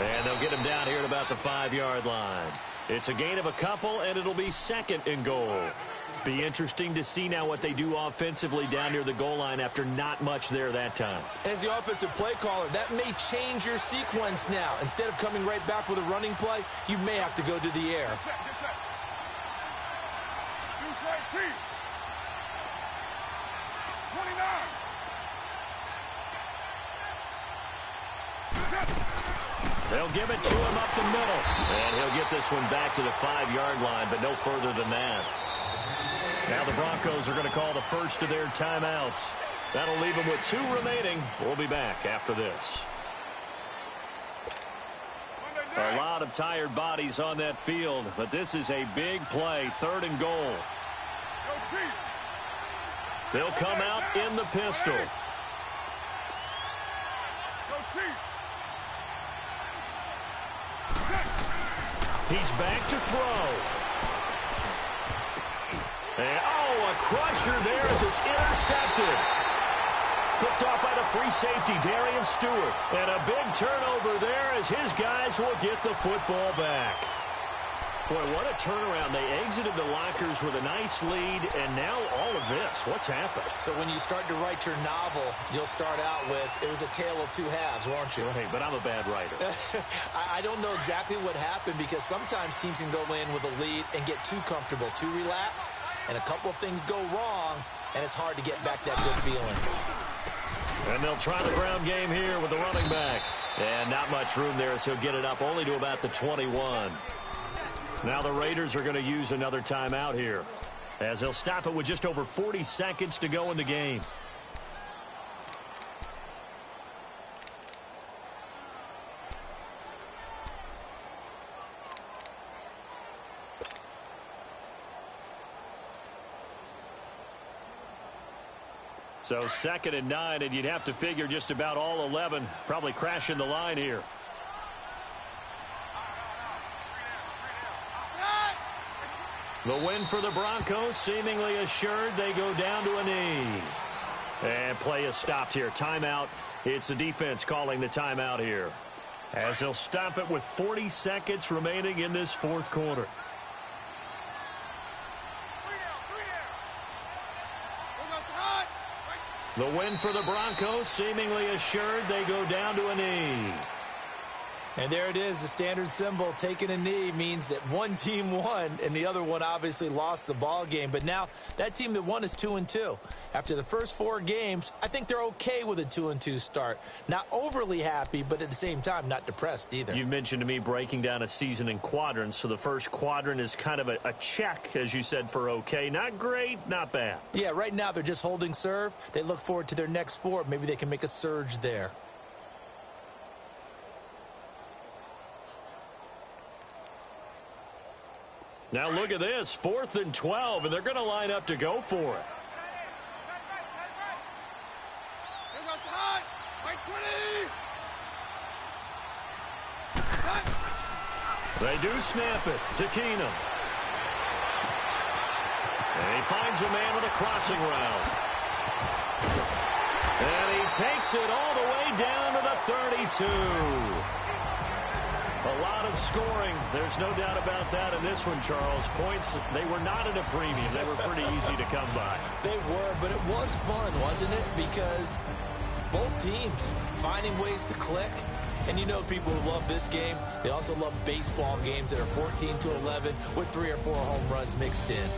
And they'll get him down here at about the 5-yard line. It's a gain of a couple, and it'll be 2nd and goal. Be interesting to see now what they do offensively down near the goal line after not much there that time. As the offensive play caller, that may change your sequence now. Instead of coming right back with a running play, you may have to go to the air. Get set. Deuce right, Chief. 29. They'll give it to him up the middle. And he'll get this one back to the 5-yard line, but no further than that. Now the Broncos are going to call the first of their timeouts. That'll leave them with 2 remaining. We'll be back after this. A lot of tired bodies on that field, but this is a big play, 3rd and goal. They'll come out in the pistol. He's back to throw. And, a crusher there as it's intercepted. Picked off by the free safety, Darian Stewart. And a big turnover there as his guys will get the football back. Boy, what a turnaround. They exited the lockers with a nice lead, and now all of this. What's happened? So when you start to write your novel, you'll start out with, it was a tale of 2 halves, won't you? Hey, but I'm a bad writer. I don't know exactly what happened because sometimes teams can go in with a lead and get too comfortable, too relaxed. and a couple of things go wrong, and it's hard to get back that good feeling. And they'll try the ground game here with the running back. And not much room there, so he'll get it up only to about the 21. Now the Raiders are going to use another timeout here, as they'll stop it with just over 40 seconds to go in the game. So 2nd and 9, and you'd have to figure just about all 11 probably crashing the line here. The win for the Broncos seemingly assured. They go down to a knee. And play is stopped here. Timeout. It's the defense calling the timeout here, as they'll stop it with 40 seconds remaining in this 4th quarter. The win for the Broncos seemingly assured. They go down to a knee. And there it is, the standard symbol. Taking a knee means that one team won, and the other one obviously lost the ball game. But now that team that won is 2-2. After the first 4 games, I think they're okay with a 2-2 start. Not overly happy, but at the same time, not depressed either. You mentioned to me breaking down a season in quadrants. So the first quadrant is kind of a check, as you said, for okay. Not great, not bad. Yeah, right now they're just holding serve. They look forward to their next 4. Maybe they can make a surge there. Now look at this, 4th and 12, and they're going to line up to go for it. They do snap it to Keenum. And he finds a man with a crossing route. And he takes it all the way down to the 32. A lot of scoring. There's no doubt about that in this one, Charles. Points, they were not at a premium. They were pretty easy to come by. They were, but it was fun, wasn't it? Because both teams finding ways to click. And you know people who love this game, they also love baseball games that are 14-11 with 3 or 4 home runs mixed in.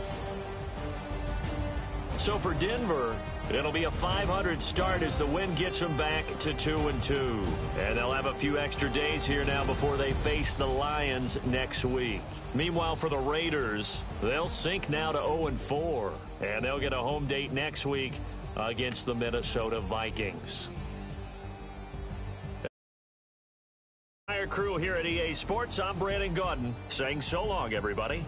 So for Denver, it'll be a 500 start as the win gets them back to 2-2. And they'll have a few extra days here now before they face the Lions next week. Meanwhile, for the Raiders, they'll sink now to 0-4. And they'll get a home date next week against the Minnesota Vikings. Entire crew here at EA Sports, I'm Brandon Gaudin saying so long, everybody.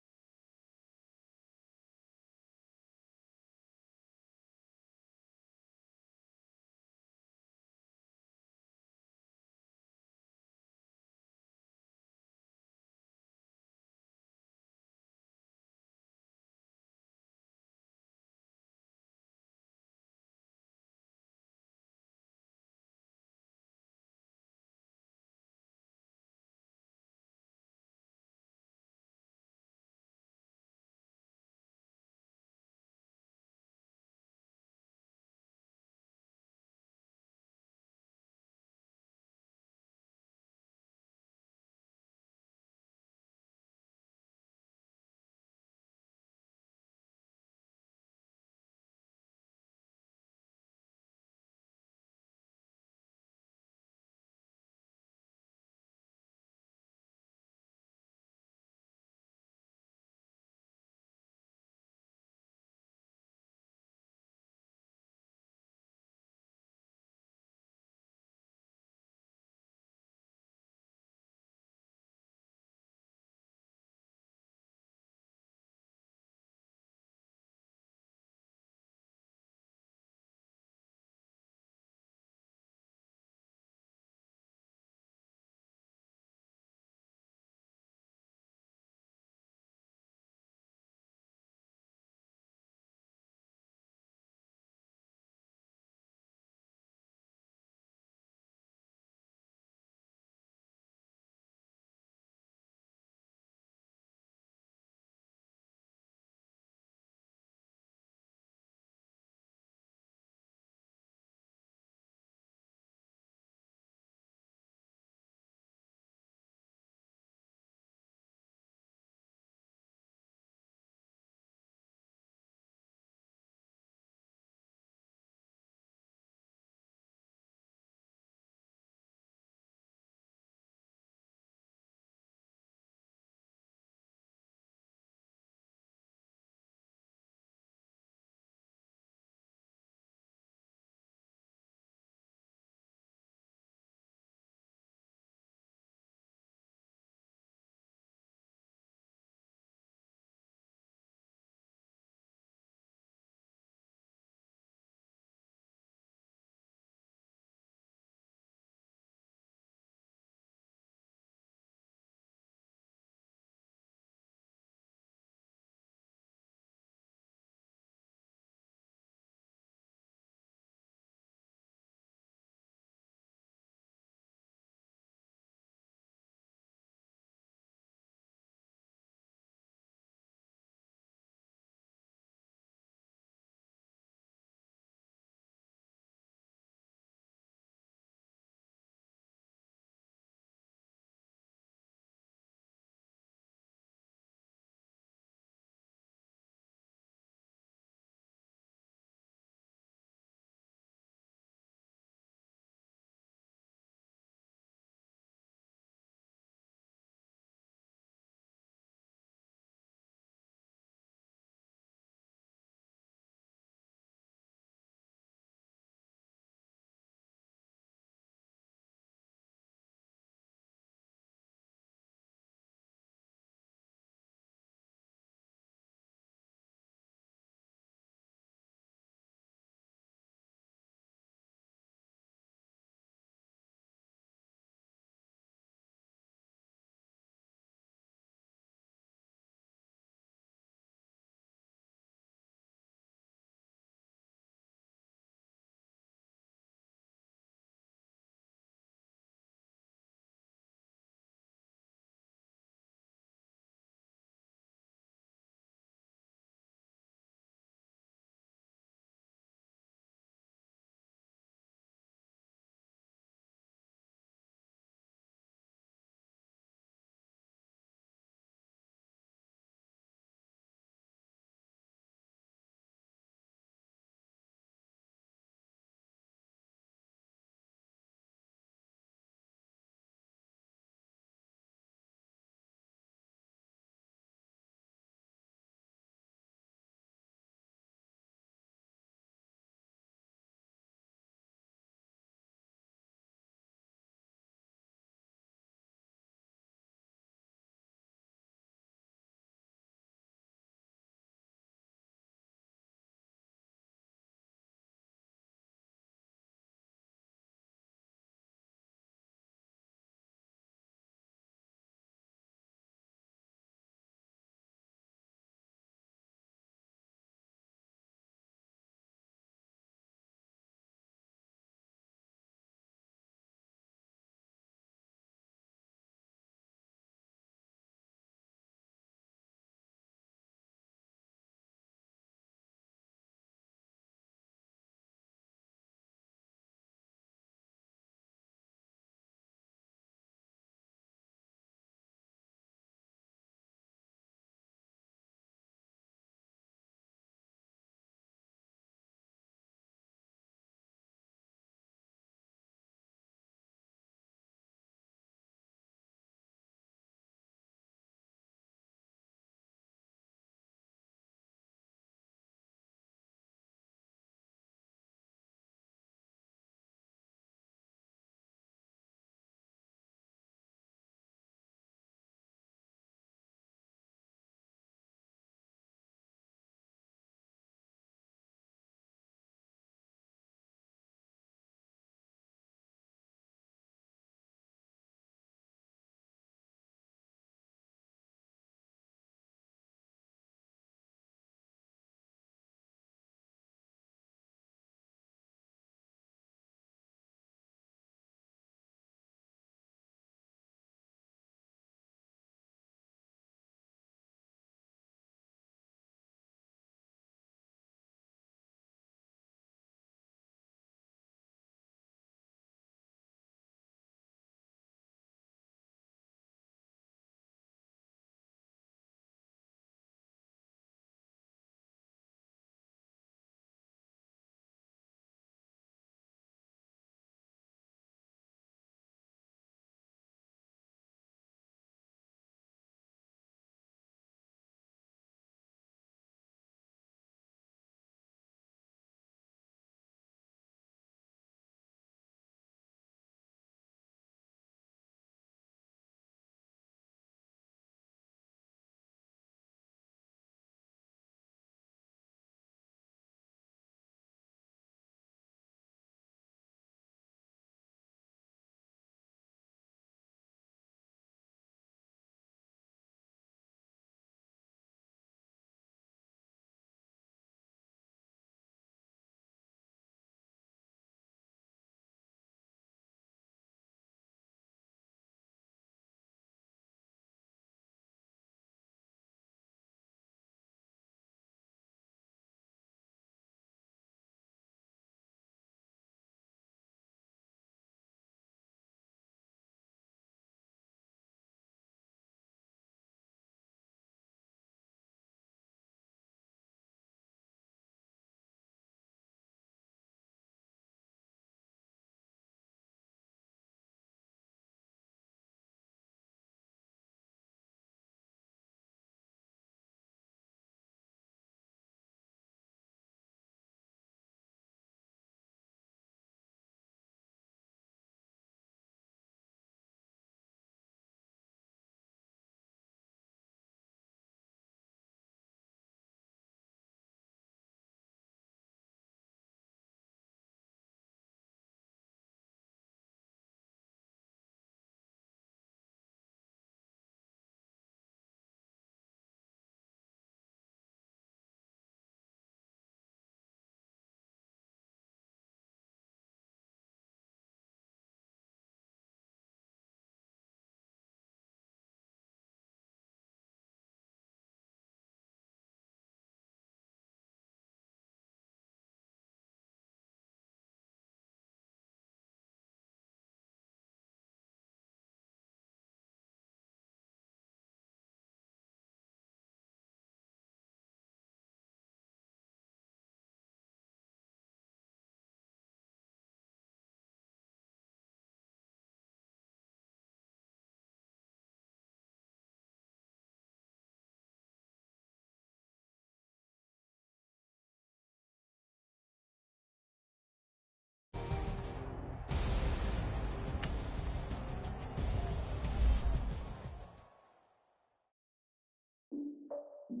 Look,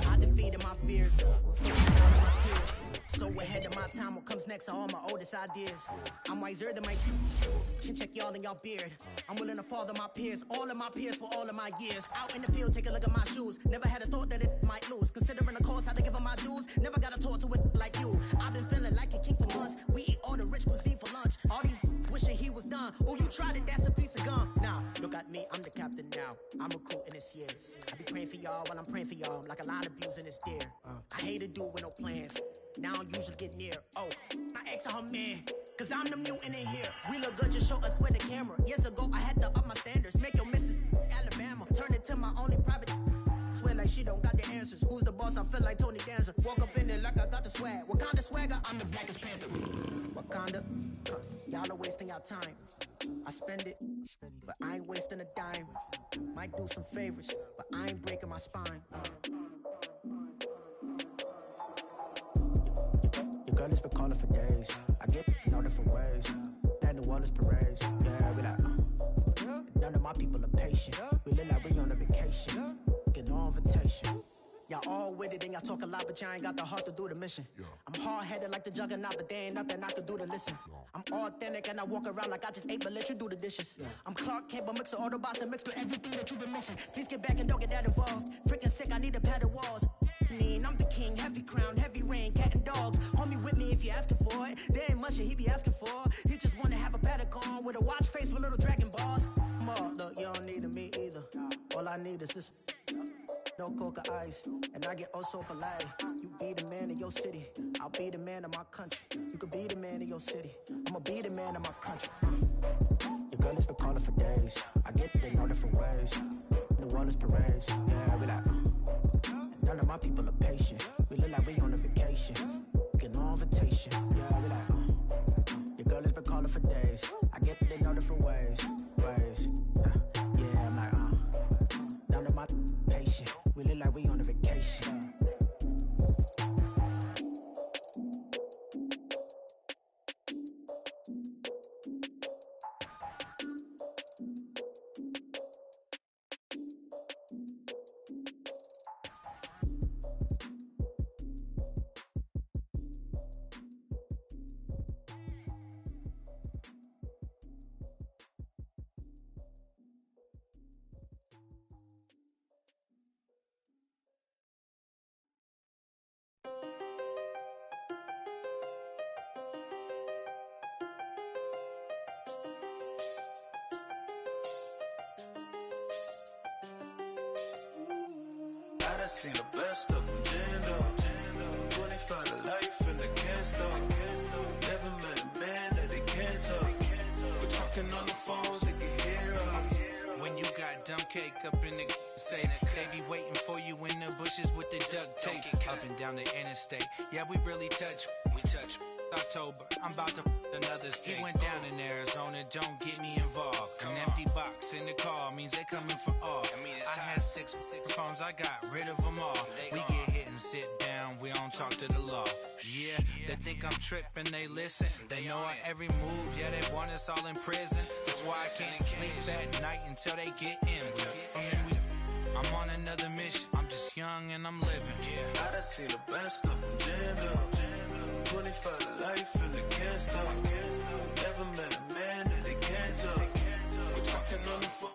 I defeated my fears, so down my tears. So ahead of my time, what comes next are all my oldest ideas. I'm wiser than my check y'all in y'all beard. I'm willing to father my peers, all of my peers for all of my years. Out in the field, take a look at my shoes. Never had a thought that it might lose. Considering the cost, how to give them my dues. Never got a talk to it like you. I've been feeling like a king for months. We eat all the rich cuisine for lunch. All these wishing he was done. Oh, you tried it, that's a piece of gum. Now, look at me, I'm the captain now. I'm recruiting this year. I be praying for y'all while I'm praying for y'all. I'm like a line abusing this deer. I hate to do it with no plans. Now I usually get near. Oh, my ex on her man. Cause I'm the mutant in here. We look good, just show us where the camera. Years ago, I had to up my standards. Make your missus Alabama. Turn it to my only private. Swear like she don't got the answers. Who's the boss? I feel like Tony Danza. Walk up in there like I got the swag. What kind of swagger? I'm the blackest panther. Wakanda. Y'all are wasting your time. I spend it, but I ain't wasting a dime. Might do some favors, but I ain't breaking my spine. Your girl has been calling for days. I get in all different ways. That New Orleans parades. Yeah, we like, none of my people are patient. We look like we on a vacation. Get no invitation. Y'all all with it and y'all talk a lot, but y'all ain't got the heart to do the mission. I'm hard-headed like the juggernaut, but there ain't nothing I can do to listen. I'm authentic and I walk around like I just ate, but let you do the dishes. I'm Clark Kent, but mix of Autobots and mix with everything that you've been missing. Please get back and don't get that involved. Freaking sick, I need a padded walls. I'm the king, heavy crown, heavy rain, cat and dogs. Homie with me if you're asking for it. There ain't much that he be asking for. He just wanna have a paddock on with a watch face with little dragon balls. Look, you don't need me either. All I need is this. No coca ice, and I get oh so polite. You be the man of your city, I'll be the man of my country. You could be the man of your city, I'ma be the man of my country. Your girl has been calling for days. I get it in all different ways. New Orleans parades, yeah, we like. And none of my people are patient. We look like we on a vacation. Get no invitation, yeah, we like. Your girl has been calling for days. I get it in all different ways. Yeah, I'm like, none of my patient. We look like we on a vacation. I seen the best of them jammed up. 25 to life in the can't stop. Never met a man that they can't talk. We're talking on the phones, they can hear us. When you got dumb cake up in the say they be waiting for you in the bushes with the duct tape. Up and down the interstate. Yeah, we really touch. We touch. October, I'm about to another state. He went down in Arizona, don't get me involved. An empty box in the car means they coming for all. I had six phones, I got rid of them all. We get hit and sit down, we don't talk to the law. Yeah, they think I'm tripping, they listen. They know our every move, yeah, they want us all in prison. That's why I can't sleep at night until they get in. I'm on another mission, I'm just young and I'm living. I done seen the best of them jammed up. 25 to life in the can't stop. Never met a man that they can't talk. We're talking on the phone.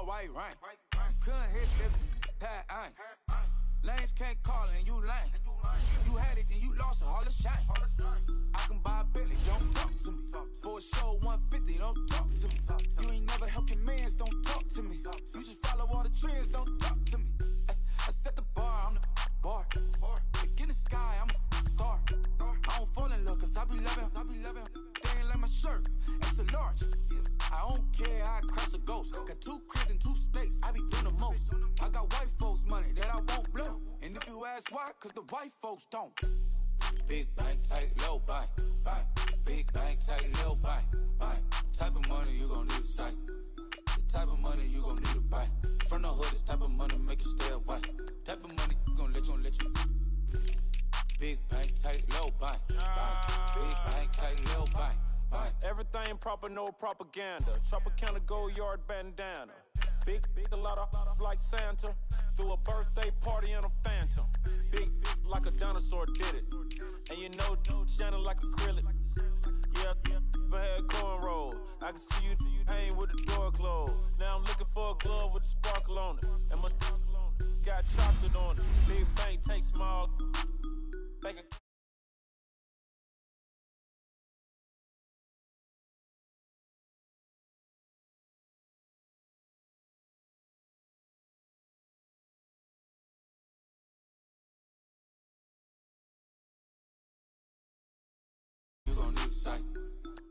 white rain. Couldn't hit this tag, ain't. Lanes can't call it and you lame. You had it and you lost it, all the shame. I can buy a Bentley, don't talk to me. For a show 150, don't talk to me. You ain't never helped your mans, don't talk to me. You just follow all the trends, don't talk to me. I set the bar, I'm the bar. Look in the sky, I'm a star. I don't fall in love, cause I be loving. They ain't like my shirt, it's a large. I don't care, I crash a ghost. Got 2 cribs in 2 states, I be doing the most. I got white folks money that I won't blow. And if you ask why, cause the white folks don't. Big bank, tight, low bank. Big bank, tight, low bank. Type of money you gon' need a sight. The type of money you gon' need to buy. From the hood, this type of money make you stay away. Type of money gon' let you. Big bank, tight, low bank. Big bank, tight, low bank. Everything proper, no propaganda. Tropicana gold yard bandana. Big, a lot of like Santa. Threw a birthday party in a phantom. Big like a dinosaur did it. And you know, shining like acrylic. Yeah, I had cornrow. I can see you hang with the door closed. Now I'm looking for a glove with a sparkle on it. And my got chocolate on it. Big bank, take small. Bank sight.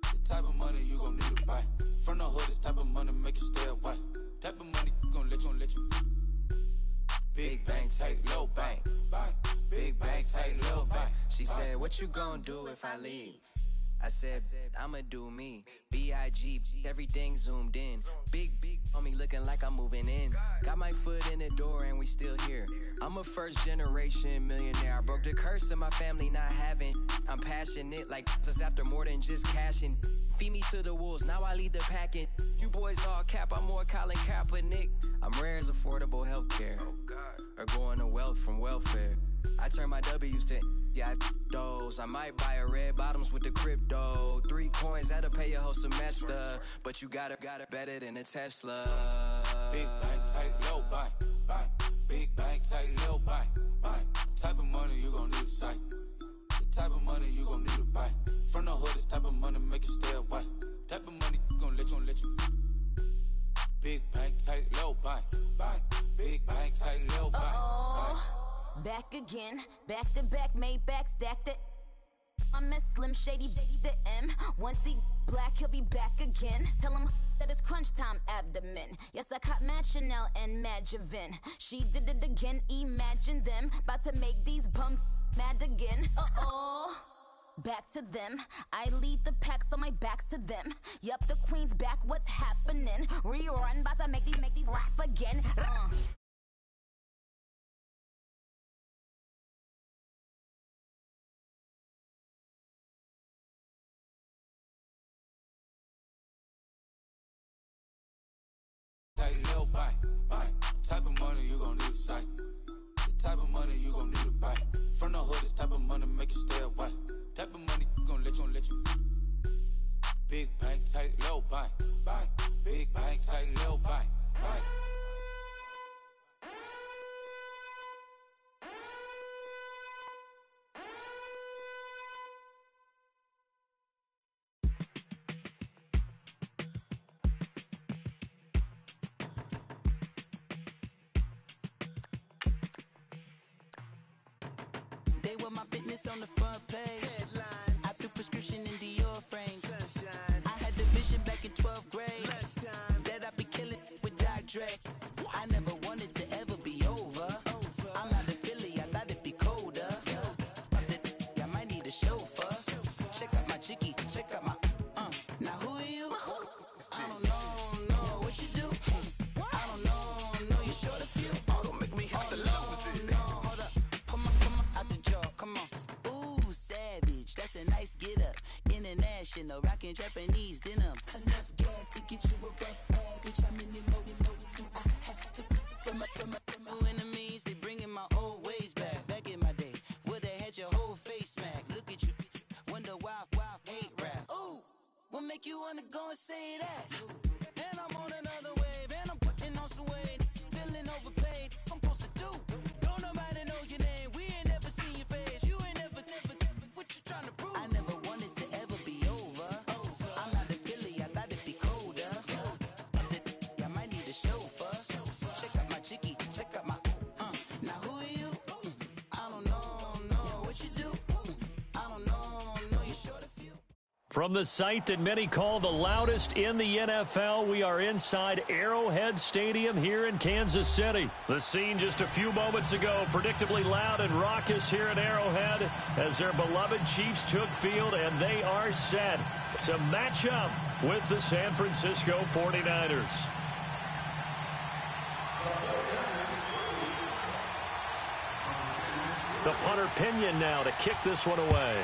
The type of money you gon' need to buy. From the hood, this type of money make you stay away. Type of money gon' let you. Big bank, tight, low bank. Big bank, tight, low bank. She said, what you gon' do if I leave? I said, I'ma do me. B.I.G. Everything zoomed in. Big on me looking like I'm moving in. Got my foot in the door and we still here. I'm a first generation millionaire. I broke the curse of my family not having. I'm passionate like this after more than just cashing. Feed me to the wolves, now I lead the packing. You boys all cap, I'm more Colin Kaepernick. I'm rare as affordable healthcare. Or going to wealth from welfare. I turn my W's to those. I might buy a red bottoms with the crypto. 3 coins, that'll pay your whole semester. But you gotta better than a Tesla. Big bank, tight, low bank. Big bank, tight, low bank. Type of money you gon' need to sight. The type of money you gon' need to buy. From the hood, this type of money make you stay away. Type of money gon' let you. Big bank, tight, low bank. Big bank, tight, low bank. Back again, back to back, made back, stacked it. I'm a Slim Shady, the M. Once he black, he'll be back again. Tell him that it's crunch time abdomen. Yes, I caught Mad Chanel and Mad Javin. She did it again, imagine them. About to make these bums mad again. Back to them. I lead the pack, so my back's to them. Yup, the queen's back, what's happening? Rerun, about to make these rap again. Type of money you gon' need to sight. The type of money you gon' need to buy. From the hood, this type of money make you stay away. Type of money gon' let you. Big bank, tight, low bank. Big bank, tight, low bank. My business on the front page. Headlines. I threw prescription in Dior frames. Sunshine. I had the vision back in 12th grade. Lunchtime. That I'd be killing with Dr. Dre. I never wanted to ever be over. I'm out of Philly, I thought it'd be colder. I might need a chauffeur. Check out my chicky, check out my Now who are you? I don't know what you do. I don't know you're short of few. Oh, don't make me have to lose it. Hold up. Come on, out the jaw, come on. Ooh, savage, that's a nice get up. International, rockin' Japanese denim. Enough gas to get you above average. How many more do I have to from my enemies? They bringing my old ways back. Back in my day, would've had your whole face smacked. Look at you, wonder why hate rap. Ooh, what make you wanna go and say that? And I'm on another wave, and I'm putting on From the site that many call the loudest in the NFL, we are inside Arrowhead Stadium here in Kansas City. The scene just a few moments ago, predictably loud and raucous here at Arrowhead as their beloved Chiefs took field, and they are set to match up with the San Francisco 49ers. The punter Pinion now to kick this one away.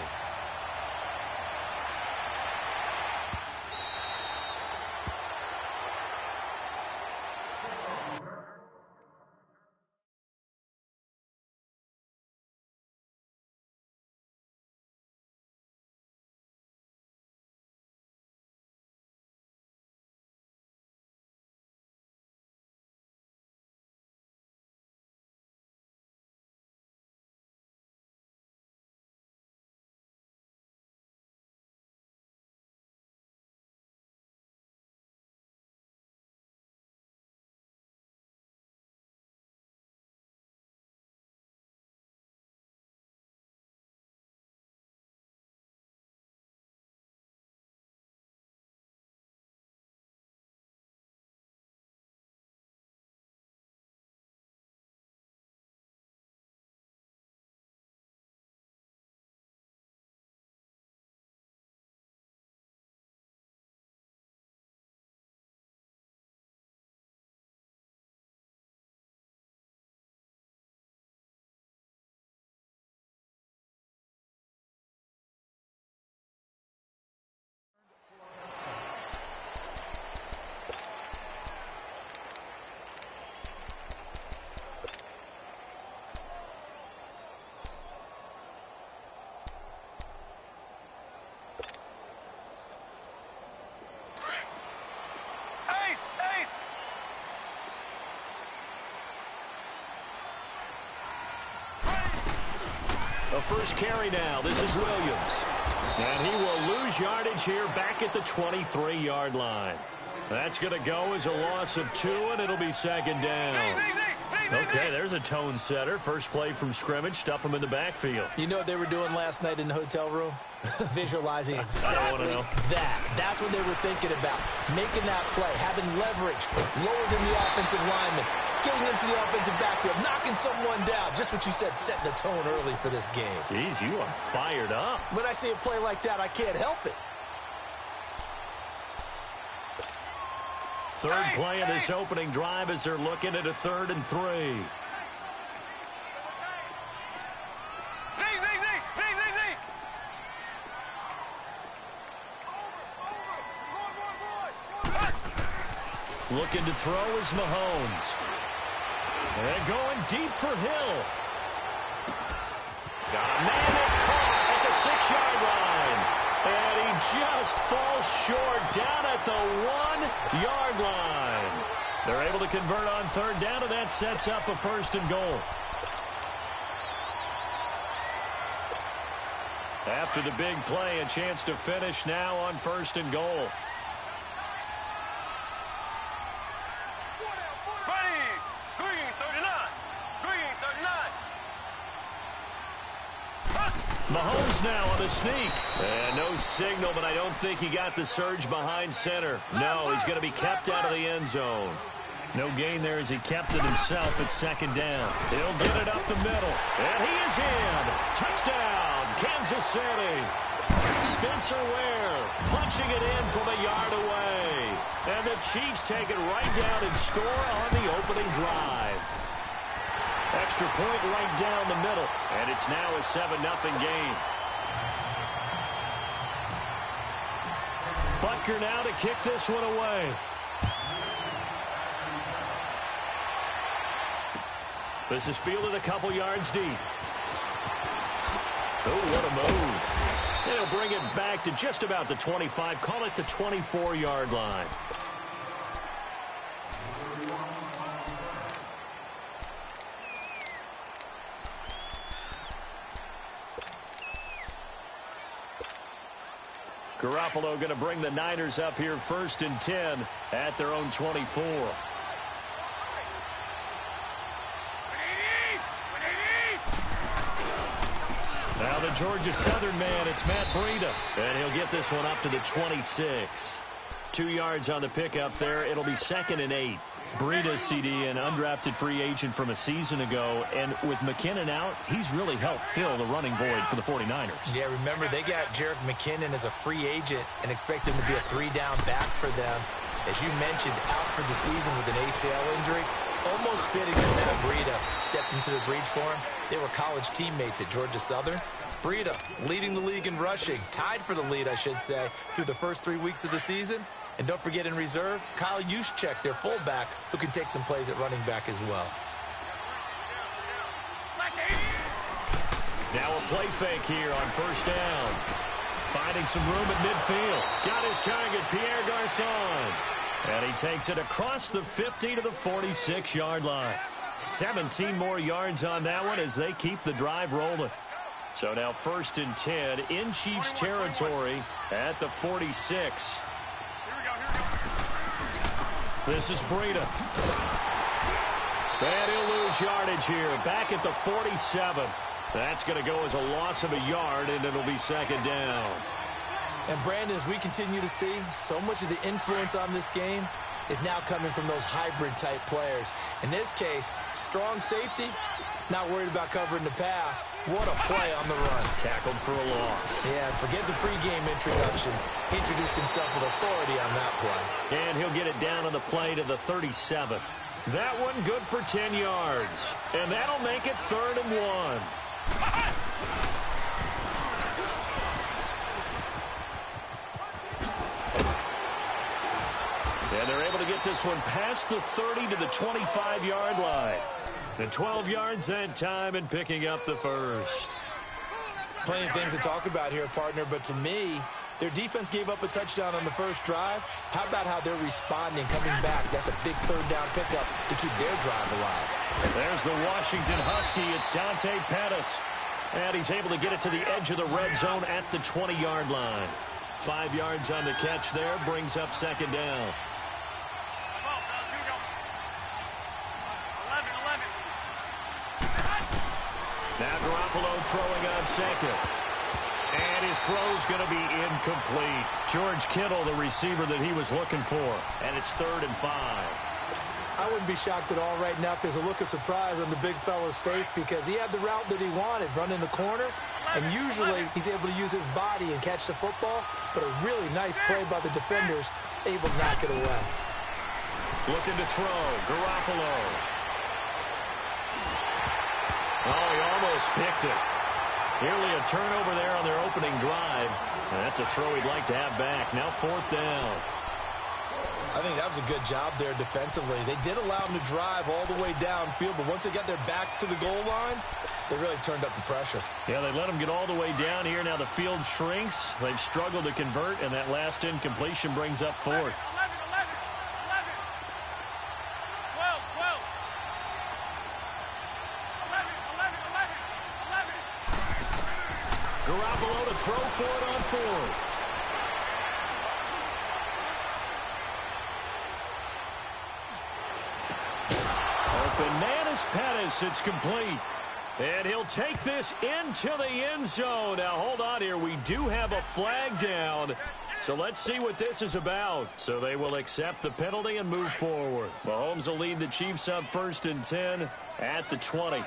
The first carry now. This is Williams. And he will lose yardage here back at the 23-yard line. That's going to go as a loss of 2, and it'll be second down. Okay, there's a tone setter. First play from scrimmage. Stuff them in the backfield. You know what they were doing last night in the hotel room? Visualizing exactly that. That's what they were thinking about. Making that play, having leverage, lower than the offensive lineman, getting into the offensive backfield, knocking someone down. Just what you said, setting the tone early for this game. Jeez, you are fired up. When I see a play like that, I can't help it. Third play of this opening drive as they're looking at a 3rd and 3. Looking to throw is Mahomes. And going deep for Hill. Got a man that's caught at the 6-yard line. And he just falls short down at the 1-yard line. They're able to convert on 3rd down, and that sets up a 1st and goal. After the big play, a chance to finish now on 1st and goal. Mahomes now on the sneak. And no signal, but I don't think he got the surge behind center. No, he's going to be kept out of the end zone. No gain there as he kept it himself at 2nd down. He'll get it up the middle. And he is in. Touchdown, Kansas City. Spencer Ware punching it in from a yard away. And the Chiefs take it right down and score on the opening drive. Extra point right down the middle. And it's now a 7-0 game. Butker now to kick this one away. This is fielded a couple yards deep. Oh, what a move. And he'll bring it back to just about the 25. Call it the 24-yard line. Garoppolo going to bring the Niners up here 1st and 10 at their own 24. Now the Georgia Southern man, it's Matt Breida. And he'll get this one up to the 26. 2 yards on the pickup there. It'll be 2nd and 8. Breida, CD, an undrafted free agent from a season ago. And with McKinnon out, he's really helped fill the running void for the 49ers. Yeah, remember, they got Jerick McKinnon as a free agent and expect him to be a 3-down back for them. As you mentioned, out for the season with an ACL injury. Almost fitting that Matt Breida stepped into the breach for him. They were college teammates at Georgia Southern. Breida leading the league in rushing, tied for the lead, I should say, through the first 3 weeks of the season. And don't forget in reserve, Kyle Juszczyk, their fullback, who can take some plays at running back as well. Now a play fake here on 1st down. Finding some room at midfield. Got his target, Pierre Garçon. And he takes it across the 50 to the 46-yard line. 17 more yards on that one as they keep the drive rolling. So now 1st and 10 in Chiefs territory at the 46. This is Breida. And he'll lose yardage here. Back at the 47. That's going to go as a loss of a yard, and it'll be 2nd down. And, Brandon, as we continue to see, so much of the influence on this game is now coming from those hybrid-type players. In this case, strong safety, not worried about covering the pass. What a play on the run. Tackled for a loss. Yeah, and forget the pregame introductions. He introduced himself with authority on that play. And he'll get it down on the play to the 37. That one good for 10 yards. And that'll make it 3rd and 1. And they're able to get this one past the 30 to the 25-yard line. And 12 yards that time and picking up the 1st. Plenty of things to talk about here, partner, but to me, their defense gave up a touchdown on the first drive. How about how they're responding, coming back? That's a big 3rd down pickup to keep their drive alive. There's the Washington Husky. It's Dante Pettis. And he's able to get it to the edge of the red zone at the 20-yard line. 5 yards on the catch there, brings up 2nd down. Now Garoppolo throwing on 2nd. And his throw's going to be incomplete. George Kittle, the receiver that he was looking for. And it's 3rd and 5. I wouldn't be shocked at all right now if there's a look of surprise on the big fella's face because he had the route that he wanted, running the corner. And usually he's able to use his body and catch the football. But a really nice play by the defenders, able to knock it away. Looking to throw. Garoppolo. Oh, he almost picked it. Nearly a turnover there on their opening drive. And that's a throw he'd like to have back. Now 4th down. I think that was a good job there defensively. They did allow them to drive all the way downfield, but once they got their backs to the goal line, they really turned up the pressure. Yeah, they let them get all the way down here. Now the field shrinks. They've struggled to convert, and that last incompletion brings up 4th. Garoppolo to throw for it on 4th. Open man is Pettis. It's complete. And he'll take this into the end zone. Now, hold on here. We do have a flag down. So let's see what this is about. So they will accept the penalty and move forward. Mahomes will lead the Chiefs up 1st and 10 at the 20.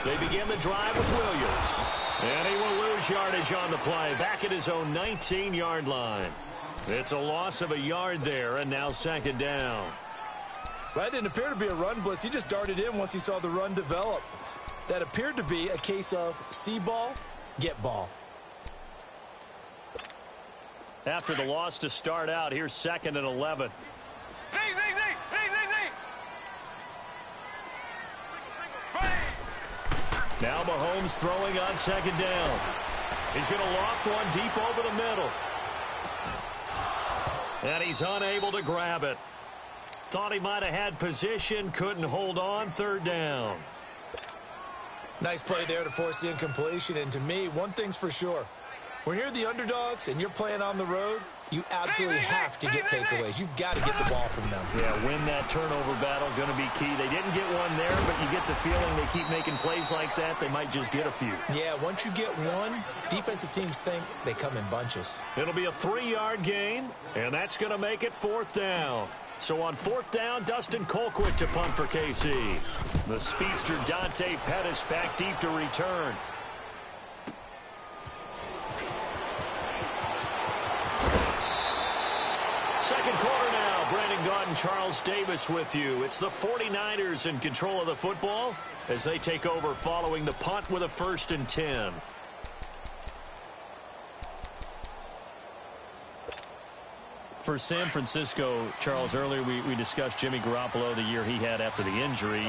They begin the drive with Williams. And he will lose yardage on the play. Back at his own 19-yard line. It's a loss of a yard there, and now 2nd down. That didn't appear to be a run blitz. He just darted in once he saw the run develop. That appeared to be a case of see ball, get ball. After the loss to start out, here's 2nd and 11. Now Mahomes throwing on 2nd down. He's going to loft one deep over the middle. And he's unable to grab it. Thought he might have had position, couldn't hold on. 3rd down. Nice play there to force the incompletion. And to me, one thing's for sure. When you're the underdogs and you're playing on the road, You absolutely have to get takeaways. You've got to get the ball from them. Yeah, win that turnover battle, going to be key. They didn't get one there, but you get the feeling they keep making plays like that, they might just get a few. Yeah, once you get one, defensive teams think they come in bunches. It'll be a 3-yard gain, and that's going to make it 4th down. So on 4th down, Dustin Colquitt to punt for KC. The speedster Dante Pettis back deep to return. Second quarter now. Brandon Gaudin, Charles Davis with you. It's the 49ers in control of the football as they take over following the punt with a 1st and 10. For San Francisco, Charles, earlier we discussed Jimmy Garoppolo, the year he had after the injury.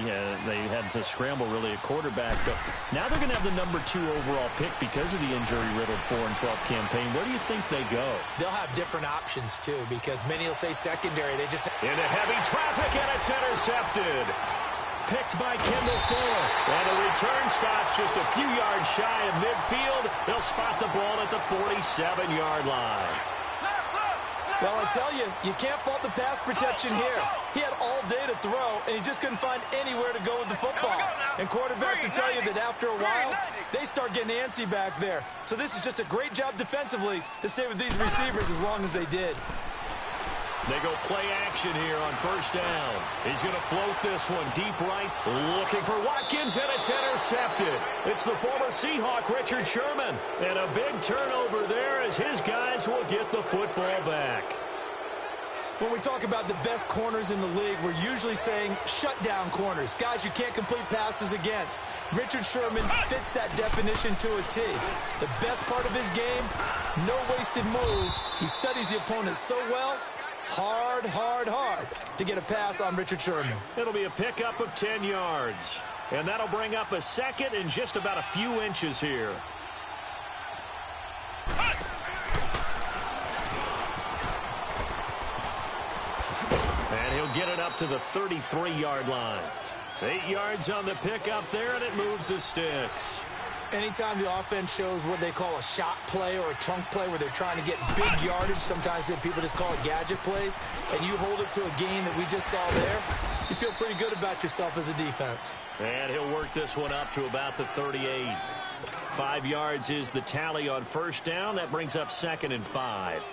They had to scramble really at quarterback. But now they're going to have the number 2 overall pick because of the injury-riddled 4-12 campaign. Where do you think they go? They'll have different options, too, because many will say secondary. They just into heavy traffic, and it's intercepted. Picked by Kendall Fuller. And the return stops just a few yards shy of midfield. They'll spot the ball at the 47-yard line. Well, I tell you, you can't fault the pass protection here. He had all day to throw, and he just couldn't find anywhere to go with the football. And quarterbacks will tell you that after a while, they start getting antsy back there. So this is just a great job defensively to stay with these receivers as long as they did. They go play action here on 1st down. He's going to float this one deep right, looking for Watkins, and it's intercepted. It's the former Seahawk, Richard Sherman. And a big turnover there as his guys will get the football back. When we talk about the best corners in the league, we're usually saying shutdown corners, guys you can't complete passes against. Richard Sherman fits that definition to a T. The best part of his game, no wasted moves. He studies the opponent so well, hard to get a pass on Richard Sherman. It'll be a pickup of 10 yards. And that'll bring up a 2nd and just about a few inches here. And he'll get it up to the 33-yard line. 8 yards on the pickup there, and it moves the sticks. Anytime the offense shows what they call a shot play or a chunk play where they're trying to get big yardage, sometimes people just call it gadget plays, and you hold it to a gain that we just saw there, you feel pretty good about yourself as a defense. And he'll work this one up to about the 38. 5 yards is the tally on 1st down. That brings up 2nd and 5.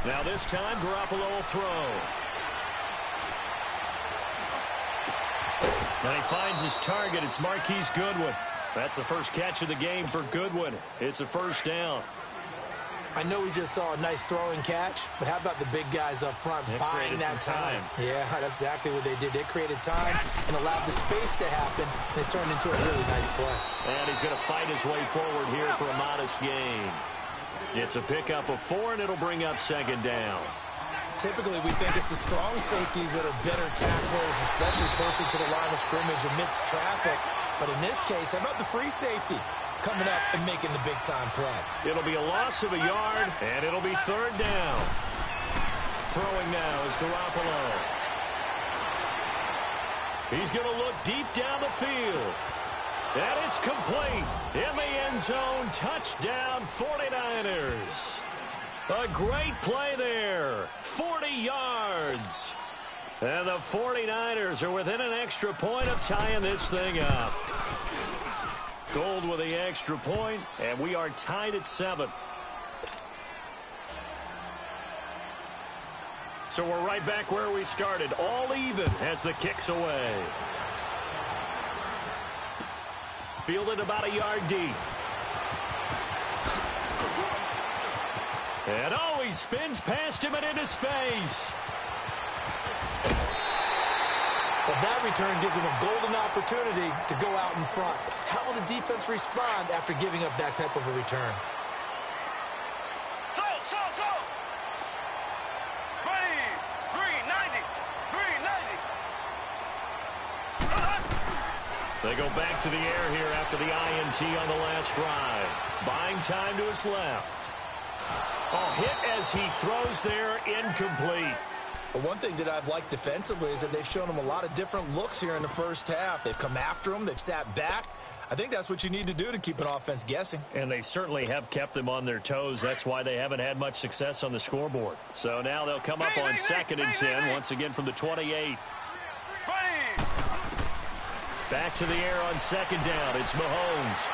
Now this time, Garoppolo will throw. And he finds his target. It's Marquise Goodwin. That's the first catch of the game for Goodwin. It's a 1st down. I know we just saw a nice throwing catch, but how about the big guys up front buying that time? Yeah, that's exactly what they did. They created time and allowed the space to happen, and it turned into a really nice play. And he's going to fight his way forward here for a modest gain. It's a pickup of 4, and it'll bring up 2nd down. Typically, we think it's the strong safeties that are better tacklers, especially closer to the line of scrimmage amidst traffic. But in this case, how about the free safety coming up and making the big-time play? It'll be a loss of a yard, and it'll be 3rd down. Throwing now is Garoppolo. He's going to look deep down the field. And it's complete. In the end zone, touchdown 49ers. A great play there. 40 yards. And the 49ers are within an extra point of tying this thing up. Gold with the extra point, and we are tied at 7. So we're right back where we started, all even as the kick's away. Fielded about a yard deep. And he spins past him and into space. Well, that return gives him a golden opportunity to go out in front. How will the defense respond after giving up that type of a return? They go back to the air here after the INT on the last drive. Buying time to his left. Oh, hit as he throws there, incomplete. But one thing that I've liked defensively is that they've shown him a lot of different looks here in the first half. They've come after him. They've sat back. I think that's what you need to do to keep an offense guessing. And they certainly have kept them on their toes. That's why they haven't had much success on the scoreboard. So now they'll come up on 2nd and 10, once again from the 28. Back to the air on 2nd down. It's Mahomes.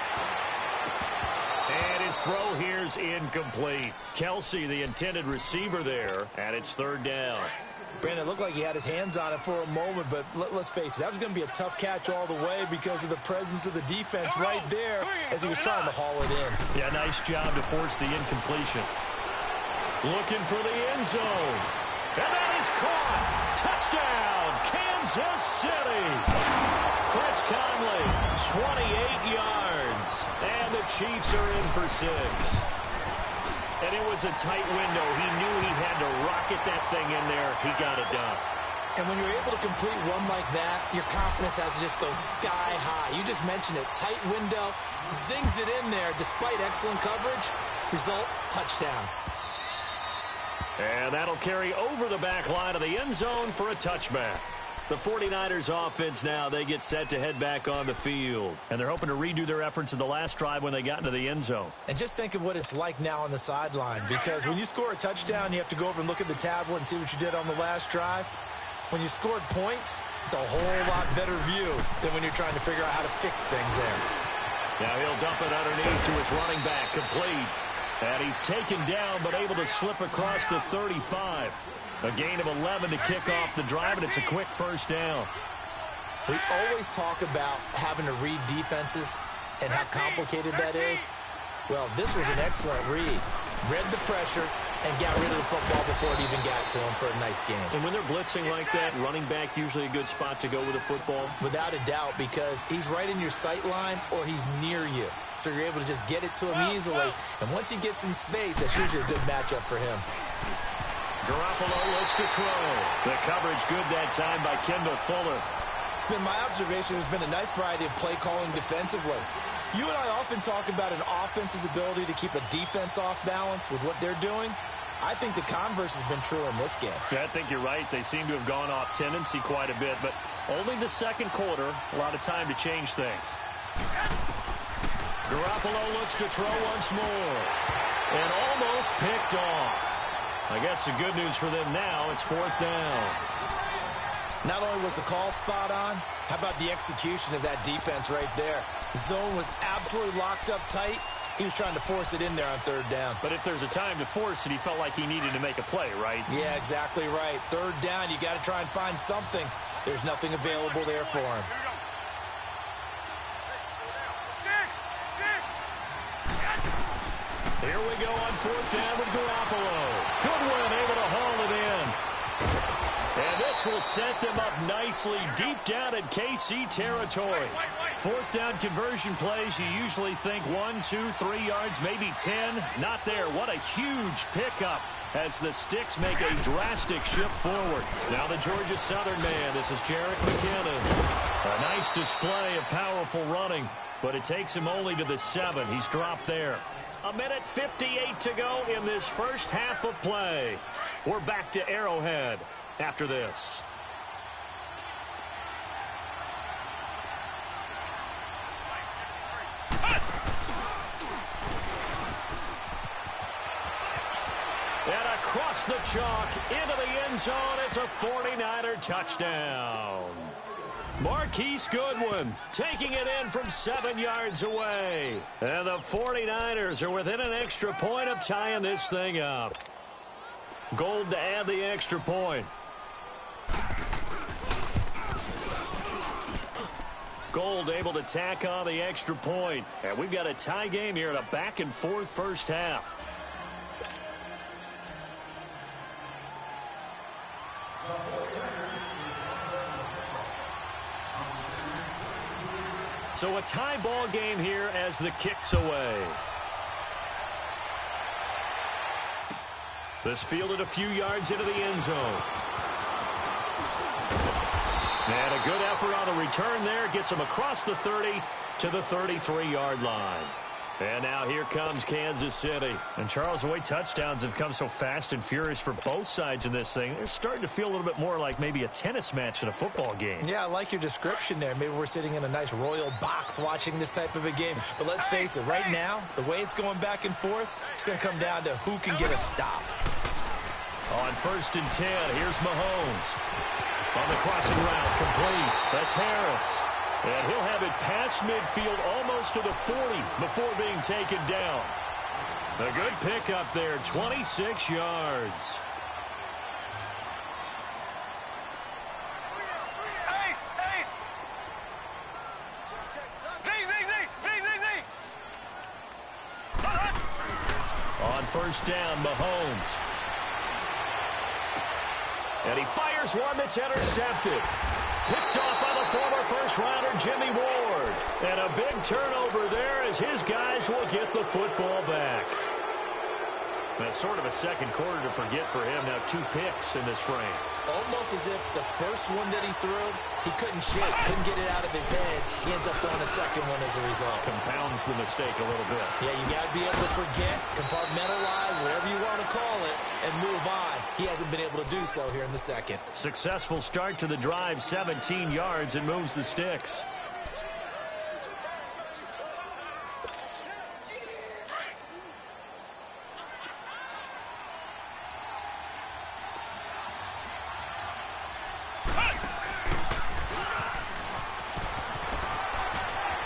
And his throw here's incomplete. Kelsey, the intended receiver there, and it's 3rd down. Brandon, it looked like he had his hands on it for a moment, but let's face it, that was going to be a tough catch all the way because of the presence of the defense right there as he was trying to haul it in. Yeah, nice job to force the incompletion. Looking for the end zone. And that is caught. Touchdown, Kansas City. Chris Conley, 28 yards. And the Chiefs are in for 6. And it was a tight window. He knew he had to rocket that thing in there. He got it done. And when you're able to complete one like that, your confidence has to just go sky high. You just mentioned it. Tight window, zings it in there despite excellent coverage. Result, touchdown. And that'll carry over the back line of the end zone for a touchback. The 49ers offense now, they get set to head back on the field. And they're hoping to redo their efforts in the last drive when they got into the end zone. And just think of what it's like now on the sideline. Because when you score a touchdown, you have to go over and look at the tablet and see what you did on the last drive. When you scored points, it's a whole lot better view than when you're trying to figure out how to fix things there. Now he'll dump it underneath to his running back, complete. And he's taken down but able to slip across the 35. A gain of 11 to kick off the drive, and it's a quick 1st down. We always talk about having to read defenses and how complicated that is. Well, this was an excellent read. Read the pressure and got rid of the football before it even got to him for a nice game. And when they're blitzing like that, running back usually a good spot to go with the football? Without a doubt, because he's right in your sight line or he's near you. So you're able to just get it to him easily. And once he gets in space, that's usually a good matchup for him. Garoppolo looks to throw. The coverage good that time by Kendall Fuller. It's been my observation there's been a nice variety of play calling defensively. You and I often talk about an offense's ability to keep a defense off balance with what they're doing. I think the converse has been true in this game. Yeah, I think you're right. They seem to have gone off tendency quite a bit, but only the 2nd quarter, a lot of time to change things. Garoppolo looks to throw once more. And almost picked off. I guess the good news for them now, it's 4th down. Not only was the call spot on, how about the execution of that defense right there? The zone was absolutely locked up tight. He was trying to force it in there on 3rd down. But if there's a time to force it, he felt like he needed to make a play, right? Yeah, exactly right. 3rd down, you got to try and find something. There's nothing available there for him. Here we go on 4th down with Garoppolo. Goodwin able to haul it in. And this will set them up nicely deep down in KC territory. 4th down conversion plays, you usually think 1, 2, 3 yards, maybe 10. Not there. What a huge pickup as the Sticks make a drastic shift forward. Now the Georgia Southern man. This is Jerick McKinnon. A nice display of powerful running, but it takes him only to the 7. He's dropped there. 1:58 to go in this first half of play. We're back to Arrowhead after this. And across the chalk into the end zone, it's a 49er touchdown. Marquise Goodwin taking it in from 7 yards away. And the 49ers are within an extra point of tying this thing up. Gold to add the extra point. Gold able to tack on the extra point. And we've got a tie game here in a back-and-forth first half. So a tie ball game here as the kick's away. This fielded a few yards into the end zone. And a good effort on the return there. Gets him across the 30 to the 33-yard line. And now here comes Kansas City. And Charles, the way touchdowns have come so fast and furious for both sides in this thing, it's starting to feel a little bit more like maybe a tennis match in a football game. Yeah, I like your description there. Maybe we're sitting in a nice royal box watching this type of a game. But let's face it, right now, the way it's going back and forth, it's going to come down to who can get a stop. On 1st and 10, here's Mahomes. On the crossing route, complete. That's Harris. And he'll have it past midfield almost to the 40 before being taken down. A good pickup there, 26 yards. On 1st down, Mahomes. And he fires one that's intercepted. Picked off by the former first-rounder Jimmy Ward. And a big turnover there as his guys will get the football back. That's sort of a second quarter to forget for him. Now 2 picks in this frame. Almost as if the first one that he threw, he couldn't shake, couldn't get it out of his head. He ends up throwing a second one as a result. Compounds the mistake a little bit. Yeah, you got to be able to forget, compartmentalize, whatever you want to call it, and move on. He hasn't been able to do so here in the second. Successful start to the drive, 17 yards, and moves the sticks.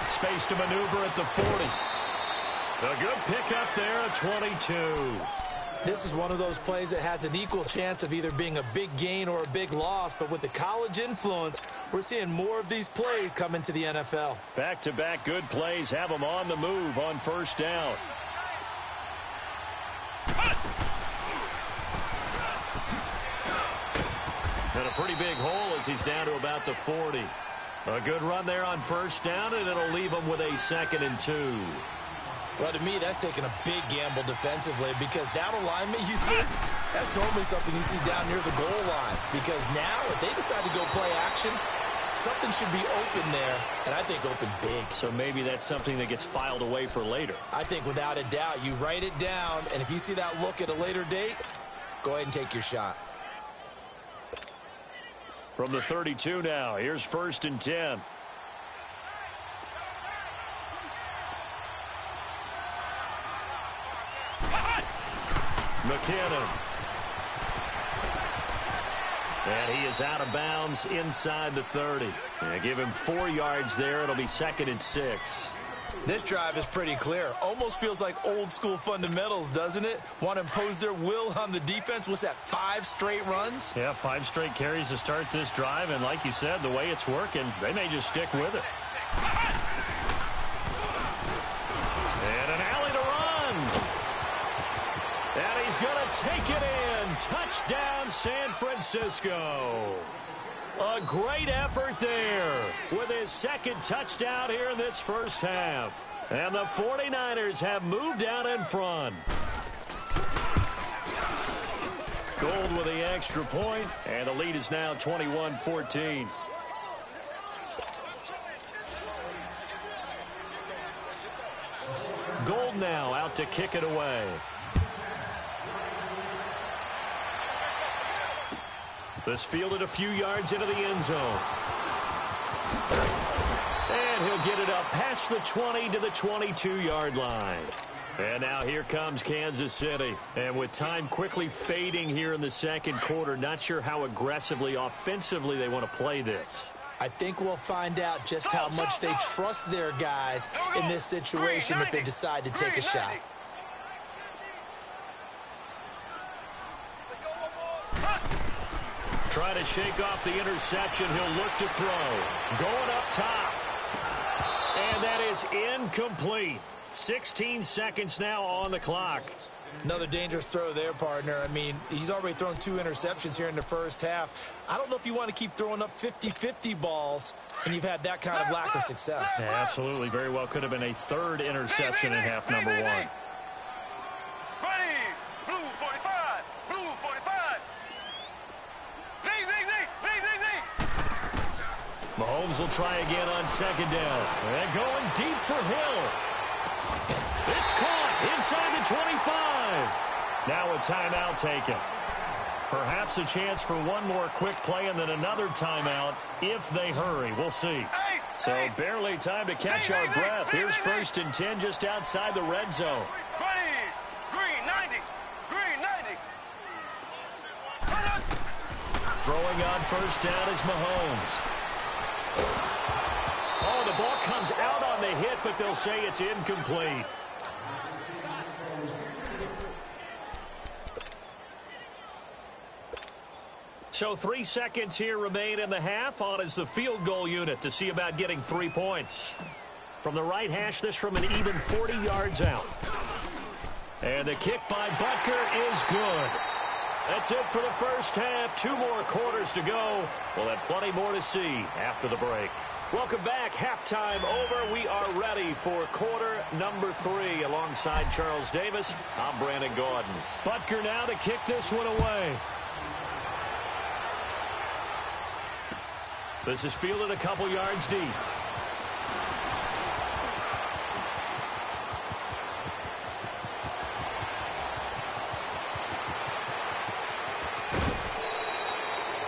Space to maneuver at the 40. A good pickup there at 22. This is one of those plays that has an equal chance of either being a big gain or a big loss, but with the college influence, we're seeing more of these plays come into the NFL. Back-to-back good plays have them on the move on 1st down. And a pretty big hole as he's down to about the 40. A good run there on 1st down, and it'll leave him with a 2nd and 2. Well, to me, that's taking a big gamble defensively because that alignment you see, that's normally something you see down near the goal line. Because now, if they decide to go play action, something should be open there, and I think open big. So maybe that's something that gets filed away for later. I think without a doubt, you write it down, and if you see that look at a later date, go ahead and take your shot. From the 32 now, here's 1st and 10. McKinnon. And he is out of bounds inside the 30. And give him 4 yards there. It'll be 2nd and 6. This drive is pretty clear. Almost feels like old school fundamentals, doesn't it? Want to impose their will on the defense. What's that, 5 straight runs? Yeah, 5 straight carries to start this drive. And like you said, the way it's working, they may just stick with it. And an alley to run. And he's going to take it in. Touchdown, San Francisco. A great effort there with his 2nd touchdown here in this first half. And the 49ers have moved out in front. Gold with the extra point, and the lead is now 21-14. Gold now out to kick it away. This fielded a few yards into the end zone. And he'll get it up past the 20 to the 22-yard line. And now here comes Kansas City. And with time quickly fading here in the second quarter, not sure how aggressively, offensively they want to play this. I think we'll find out just how much they trust their guys in this situation if they decide to take a shot. Trying to shake off the interception. He'll look to throw. Going up top. And that is incomplete. 16 seconds now on the clock. Another dangerous throw there, partner. I mean, he's already thrown 2 interceptions here in the first half. I don't know if you want to keep throwing up 50-50 balls, and you've had that kind of lack of success. Yeah, absolutely. Very well could have been a 3rd interception in half number 1. Mahomes will try again on 2nd down. And going deep for Hill. It's caught inside the 25. Now a timeout taken. Perhaps a chance for one more quick play and then another timeout if they hurry. We'll see. So barely time to catch our breath. Here's 1st and 10 just outside the red zone. Green 90. Green 90. Throwing on 1st down is Mahomes. Oh, the ball comes out on the hit, but they'll say it's incomplete. So 3 seconds here remain in the half. On is the field goal unit to see about getting 3 points. From the right hash, this from an even 40 yards out. And the kick by Butker is good. That's it for the first half. 2 more quarters to go. We'll have plenty more to see after the break. Welcome back. Halftime over. We are ready for quarter number 3. Alongside Charles Davis, I'm Brandon Gordon. Butker now to kick this one away. This is fielded a couple yards deep.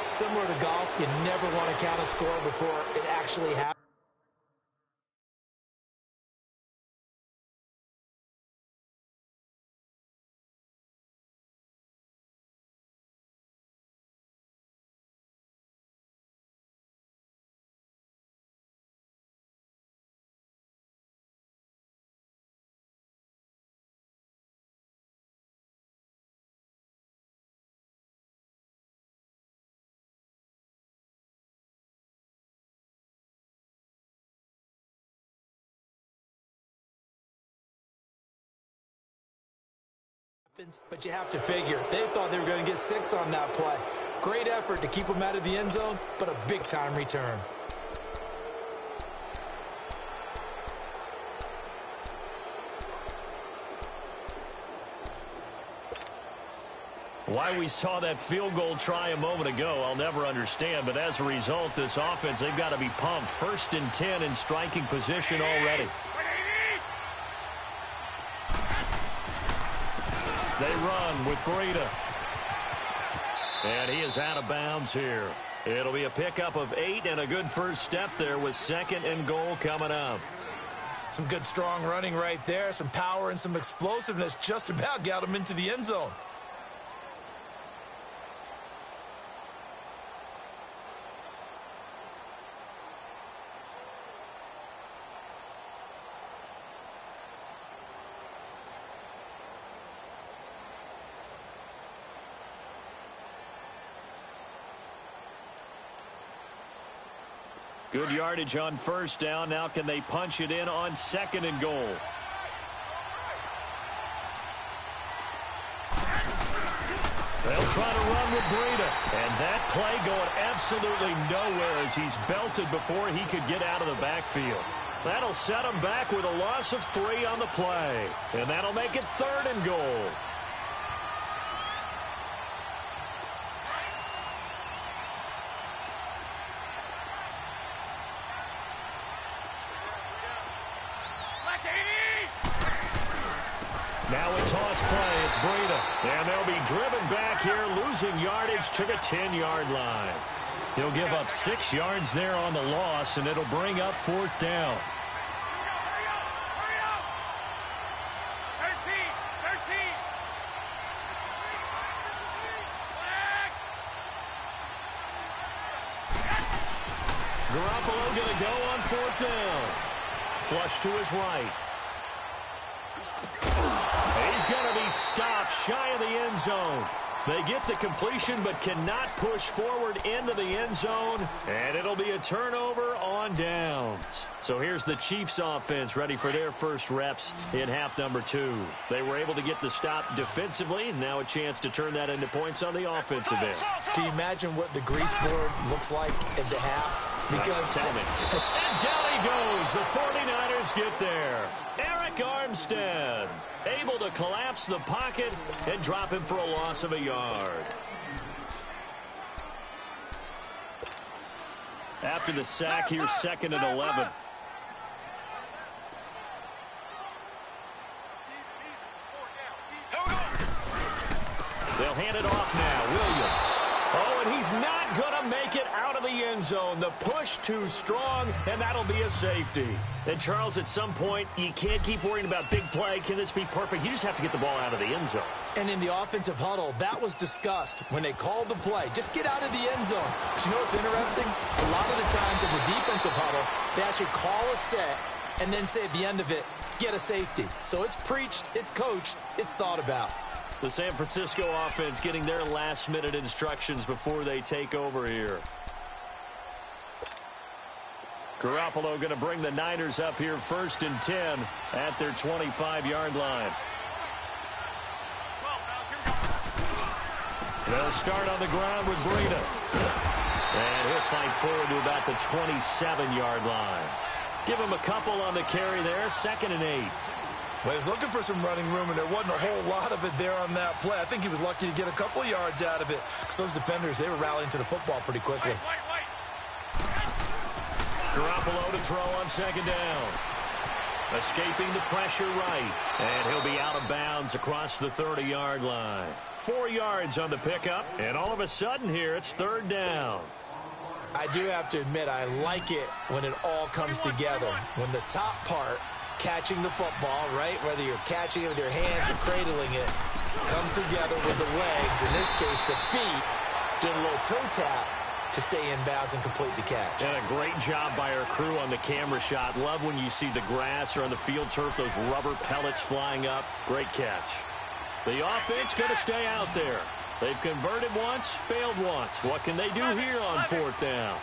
Similar to golf, you never want to count a score before it actually happens. But you have to figure, they thought they were going to get 6 on that play. Great effort to keep them out of the end zone, but a big-time return. Why we saw that field goal try a moment ago, I'll never understand. But as a result, this offense, they've got to be pumped. 1st and 10 in striking position already. They run with Breida. And he is out of bounds here. It'll be a pickup of 8 and a good first step there with 2nd and goal coming up. Some good, strong running right there. Some power and some explosiveness just about got him into the end zone. Good yardage on 1st down. Now can they punch it in on 2nd and goal? They'll try to run with Breida. And that play going absolutely nowhere as he's belted before he could get out of the backfield. That'll set him back with a loss of 3 on the play. And that'll make it 3rd and goal. Now a toss play. It's Breida. And they'll be driven back here, losing yardage to the 10-yard line. He'll give up 6 yards there on the loss, and it'll bring up 4th down. Garoppolo going to go on 4th down. Flush to his right. He's going to be stopped shy of the end zone. They get the completion but cannot push forward into the end zone, and it'll be a turnover on downs. So here's the Chiefs offense ready for their first reps in half number 2. They were able to get the stop defensively, and now a chance to turn that into points on the offensive end. Can you imagine what the grease board looks like at the half? Because tell me. And down he goes. The 49ers get there. Eric Armstead able to collapse the pocket and drop him for a loss of a yard. After the sack, here's 2nd and 11. They'll hand it off now. Williams. Oh, and he's not going to make it out of the end zone. The push too strong, and that'll be a safety. And, Charles, at some point, you can't keep worrying about big play. Can this be perfect? You just have to get the ball out of the end zone. And in the offensive huddle, that was discussed when they called the play. Just get out of the end zone. But you know what's interesting? A lot of the times in the defensive huddle, they actually call a set and then say at the end of it, get a safety. So it's preached, it's coached, it's thought about. The San Francisco offense getting their last-minute instructions before they take over here. Garoppolo going to bring the Niners up here 1st and 10 at their 25-yard line. They'll start on the ground with Breida. And he'll fight forward to about the 27-yard line. Give him a couple on the carry there, 2nd and 8. Well, he was looking for some running room, and there wasn't a whole lot of it there on that play. I think he was lucky to get a couple of yards out of it, because those defenders, they were rallying to the football pretty quickly. Garoppolo to throw on 2nd down. Escaping the pressure right. And he'll be out of bounds across the 30-yard line. 4 yards on the pickup, and all of a sudden here, it's 3rd down. I do have to admit, I like it when it all comes together. When the top part, catching the football, right, whether you're catching it with your hands or cradling it, comes together with the legs. In this case, the feet did a little toe tap to stay in bounds and complete the catch. And a great job by our crew on the camera shot. Love when you see the grass or on the field turf, those rubber pellets flying up. Great catch. The offense going to stay out there. They've converted once, failed once. What can they do here on 4th down?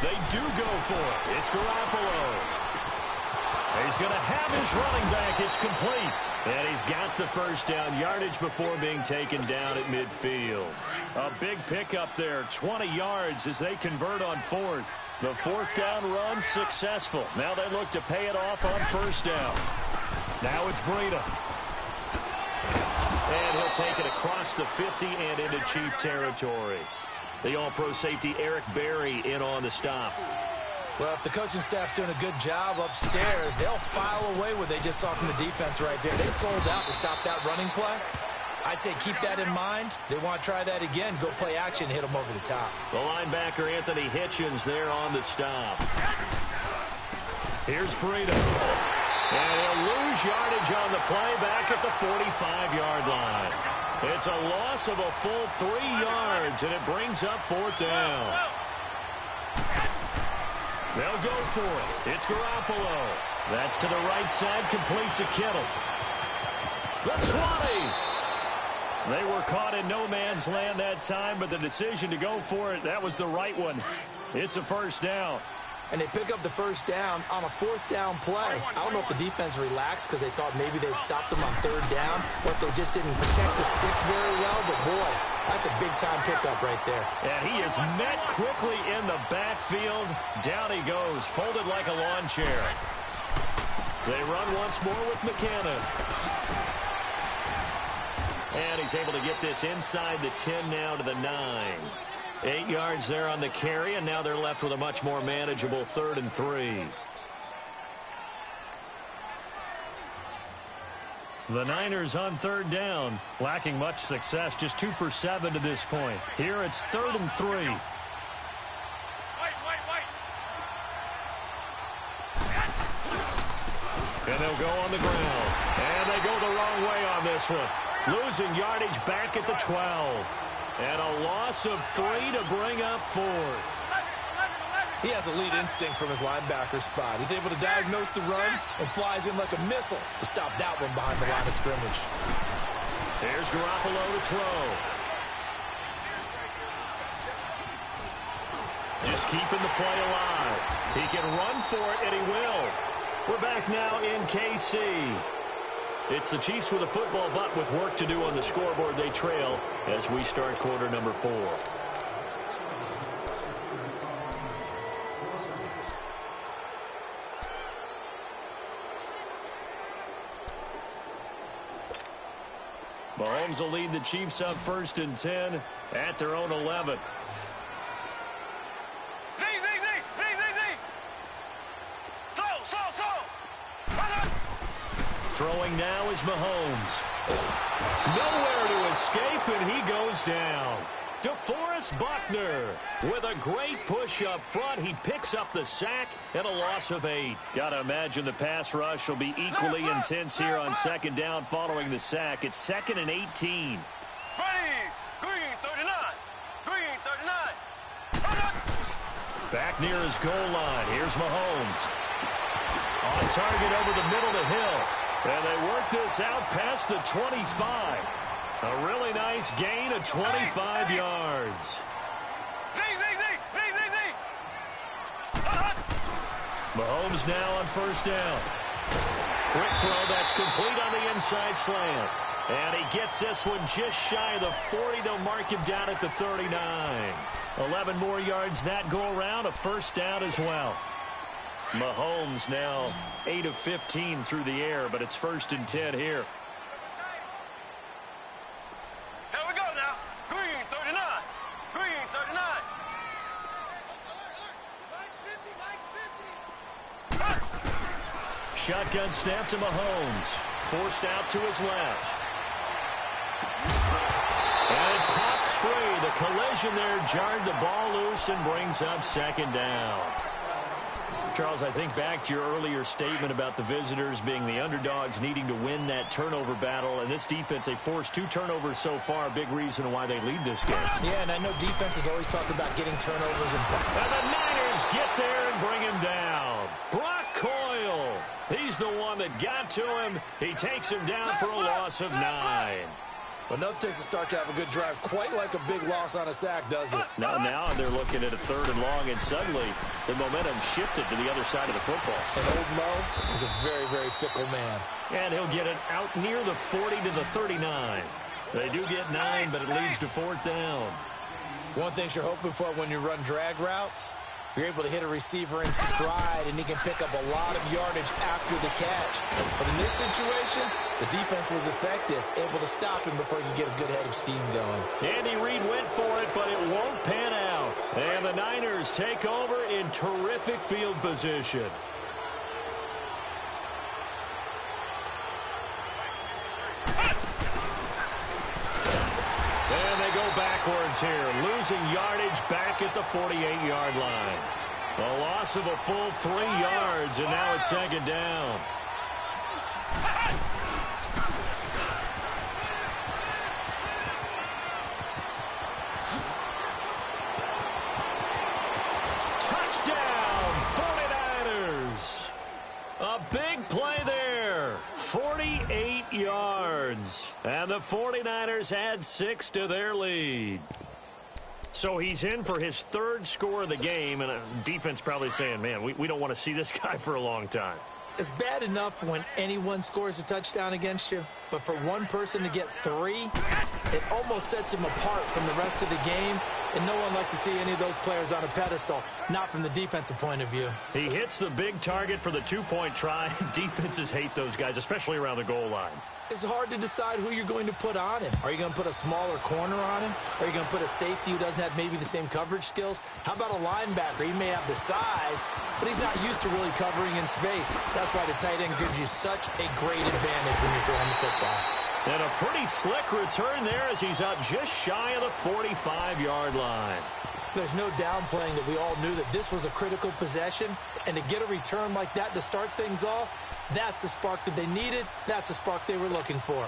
They do go for it. It's Garoppolo. He's going to have his running back. It's complete. And he's got the 1st down yardage before being taken down at midfield. A big pickup there, 20 yards as they convert on 4th. The 4th down run successful. Now they look to pay it off on 1st down. Now it's Breida. And he'll take it across the 50 and into Chief territory. The all-pro safety Eric Berry in on the stop. Well, if the coaching staff's doing a good job upstairs, they'll file away what they just saw from the defense right there. They sold out to stop that running play. I'd say keep that in mind. They want to try that again. Go play action, hit them over the top. The linebacker Anthony Hitchens there on the stop. Here's Breida. And he'll lose yardage on the play back at the 45-yard line. It's a loss of a full 3 yards, and it brings up 4th down. They'll go for it. It's Garoppolo. That's to the right side, complete to Kittle. The 20. They were caught in no man's land that time, but the decision to go for it, that was the right one. It's a 1st down. And they pick up the 1st down on a 4th down play. I don't know if the defense relaxed because they thought maybe they'd stopped them on 3rd down, or if they just didn't protect the sticks very well. But, boy, that's a big-time pickup right there. And he is met quickly in the backfield. Down he goes, folded like a lawn chair. They run once more with McKenna. And he's able to get this inside the 10 now to the 9. 8 yards there on the carry, and now they're left with a much more manageable 3rd and 3. The Niners on 3rd down, lacking much success, just 2 for 7 to this point. Here it's 3rd and 3. And they'll go on the ground. And they go the wrong way on this one. Losing yardage back at the 12. And a loss of 3 to bring up 4th. He has elite instincts from his linebacker spot. He's able to diagnose the run and flies in like a missile to stop that one behind the line of scrimmage. Here's Garoppolo to throw. Just keeping the play alive. He can run for it, and he will. We're back now in KC. It's the Chiefs with a football, but with work to do on the scoreboard. They trail as we start quarter number 4. Mahomes will lead the Chiefs up 1st and 10 at their own 11. Throwing now is Mahomes. Nowhere to escape, and he goes down. DeForest Buckner with a great push up front. He picks up the sack and a loss of 8. Got to imagine the pass rush will be equally intense here on second down following the sack. It's 2nd and 18. Green 39. Green 39. Back near his goal line. Here's Mahomes. On target over the middle to Hill. And they work this out past the 25. A really nice gain of 25 yards. Mahomes now on first down. Quick throw that's complete on the inside slant. And he gets this one just shy of the 40. They'll mark him down at the 39. 11 more yards that go around. A first down as well. Mahomes now 8 of 15 through the air, but it's 1st and 10 here. Here we go now. Green 39. Green 39. Shotgun snap to Mahomes. Forced out to his left. And it pops free. The collision there jarred the ball loose and brings up second down. Charles, I think back to your earlier statement about the visitors being the underdogs needing to win that turnover battle. And this defense, they forced 2 turnovers so far. A big reason why they lead this game. Yeah, and I know defenses always talk about getting turnovers. And the Niners get there and bring him down. Brock Coyle. He's the one that got to him. He takes him down for a loss of 9. Enough takes a start to have a good drive, quite like a big loss on a sack, does it? Now they're looking at a 3rd and long, and suddenly the momentum shifted to the other side of the football. And Old Mo is a very, very fickle man. And he'll get it out near the 40 to the 39. They do get 9, but it leads to 4th down. One thing you're hoping for when you run drag routes, you're able to hit a receiver in stride, and he can pick up a lot of yardage after the catch. But in this situation, the defense was effective, able to stop him before he could get a good head of steam going. Andy Reid went for it, but it won't pan out. And the Niners take over in terrific field position. And they go backwards here, losing yardage back at the 48-yard line. A loss of a full 3 yards, and now it's second down. Touchdown, 49ers. A big play there. 48 yards. And the 49ers add 6 to their lead. So he's in for his 3rd score of the game, and defense probably saying, man, we don't want to see this guy for a long time. It's bad enough when anyone scores a touchdown against you, but for one person to get 3, it almost sets him apart from the rest of the game, and no one likes to see any of those players on a pedestal, not from the defensive point of view. He hits the big target for the 2-point try. Defenses hate those guys, especially around the goal line. It's hard to decide who you're going to put on him. Are you going to put a smaller corner on him? Are you going to put a safety who doesn't have maybe the same coverage skills? How about a linebacker? He may have the size, but he's not used to really covering in space. That's why the tight end gives you such a great advantage when you're throwing the football. And a pretty slick return there as he's up just shy of the 45-yard line. There's no downplaying that we all knew that this was a critical possession, and to get a return like that to start things off, that's the spark that they needed. That's the spark they were looking for.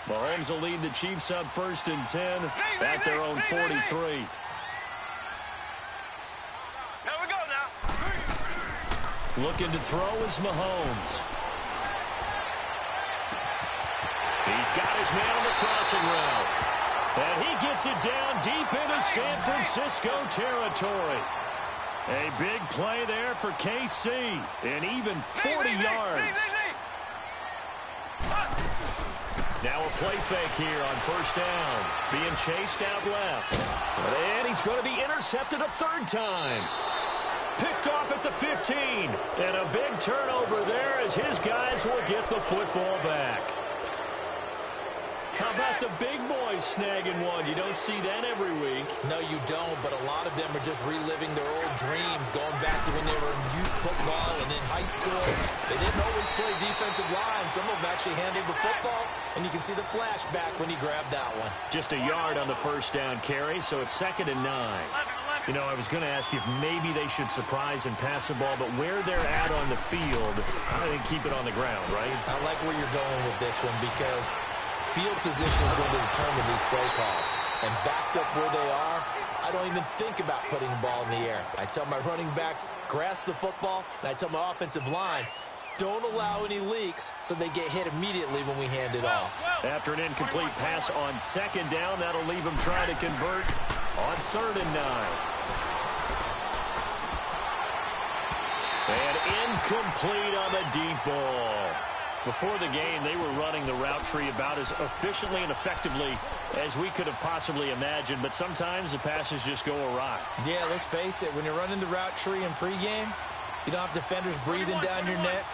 Mahomes will lead the Chiefs up 1st and 10 at their own 43. Here we go now. Looking to throw is Mahomes. He's got his man on the crossing route. And he gets it down deep into San Francisco territory. A big play there for KC, and even 40 yards. Now a play fake here on first down, being chased out left. And he's going to be intercepted a 3rd time. Picked off at the 15, and a big turnover there as his guys will get the football back. How about the big boys snagging one? You don't see that every week. No, you don't, but a lot of them are just reliving their old dreams, going back to when they were in youth football and in high school. They didn't always play defensive line. Some of them actually handled the football, and you can see the flashback when he grabbed that one. Just a yard on the first down carry, so it's 2nd and 9. You know, I was going to ask you if maybe they should surprise and pass the ball, but where they're at on the field, I think keep it on the ground, right? I like where you're going with this one because field position is going to determine these play calls. And backed up where they are, I don't even think about putting the ball in the air. I tell my running backs, grasp the football, and I tell my offensive line, don't allow any leaks so they get hit immediately when we hand it off. After an incomplete pass on 2nd down, that'll leave them trying to convert on 3rd and 9. And incomplete on the deep ball. Before the game, they were running the route tree about as efficiently and effectively as we could have possibly imagined, but sometimes the passes just go awry. Yeah, let's face it, when you're running the route tree in pregame, you don't have defenders breathing down your neck.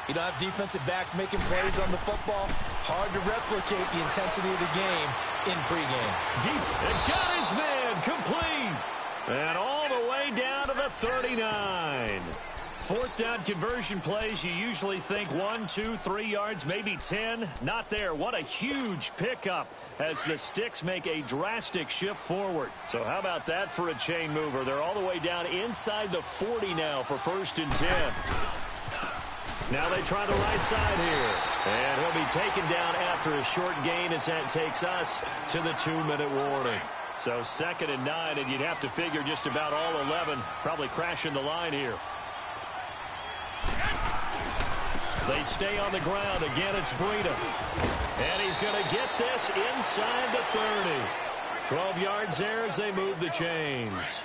You don't have defensive backs making plays on the football. Hard to replicate the intensity of the game in pregame. Deep, and got his man, complete. And all the way down to the 39. 4th down conversion plays, you usually think 1, 2, 3 yards, maybe 10. Not there. What a huge pickup as the Sticks make a drastic shift forward. So how about that for a chain mover? They're all the way down inside the 40 now for 1st and 10. Now they try the right side here. And he'll be taken down after a short gain as that takes us to the 2-minute warning. So 2nd and 9, and you'd have to figure just about all 11 probably crashing the line here. They stay on the ground. Again, it's Breida. And he's going to get this inside the 30. 12 yards there as they move the chains.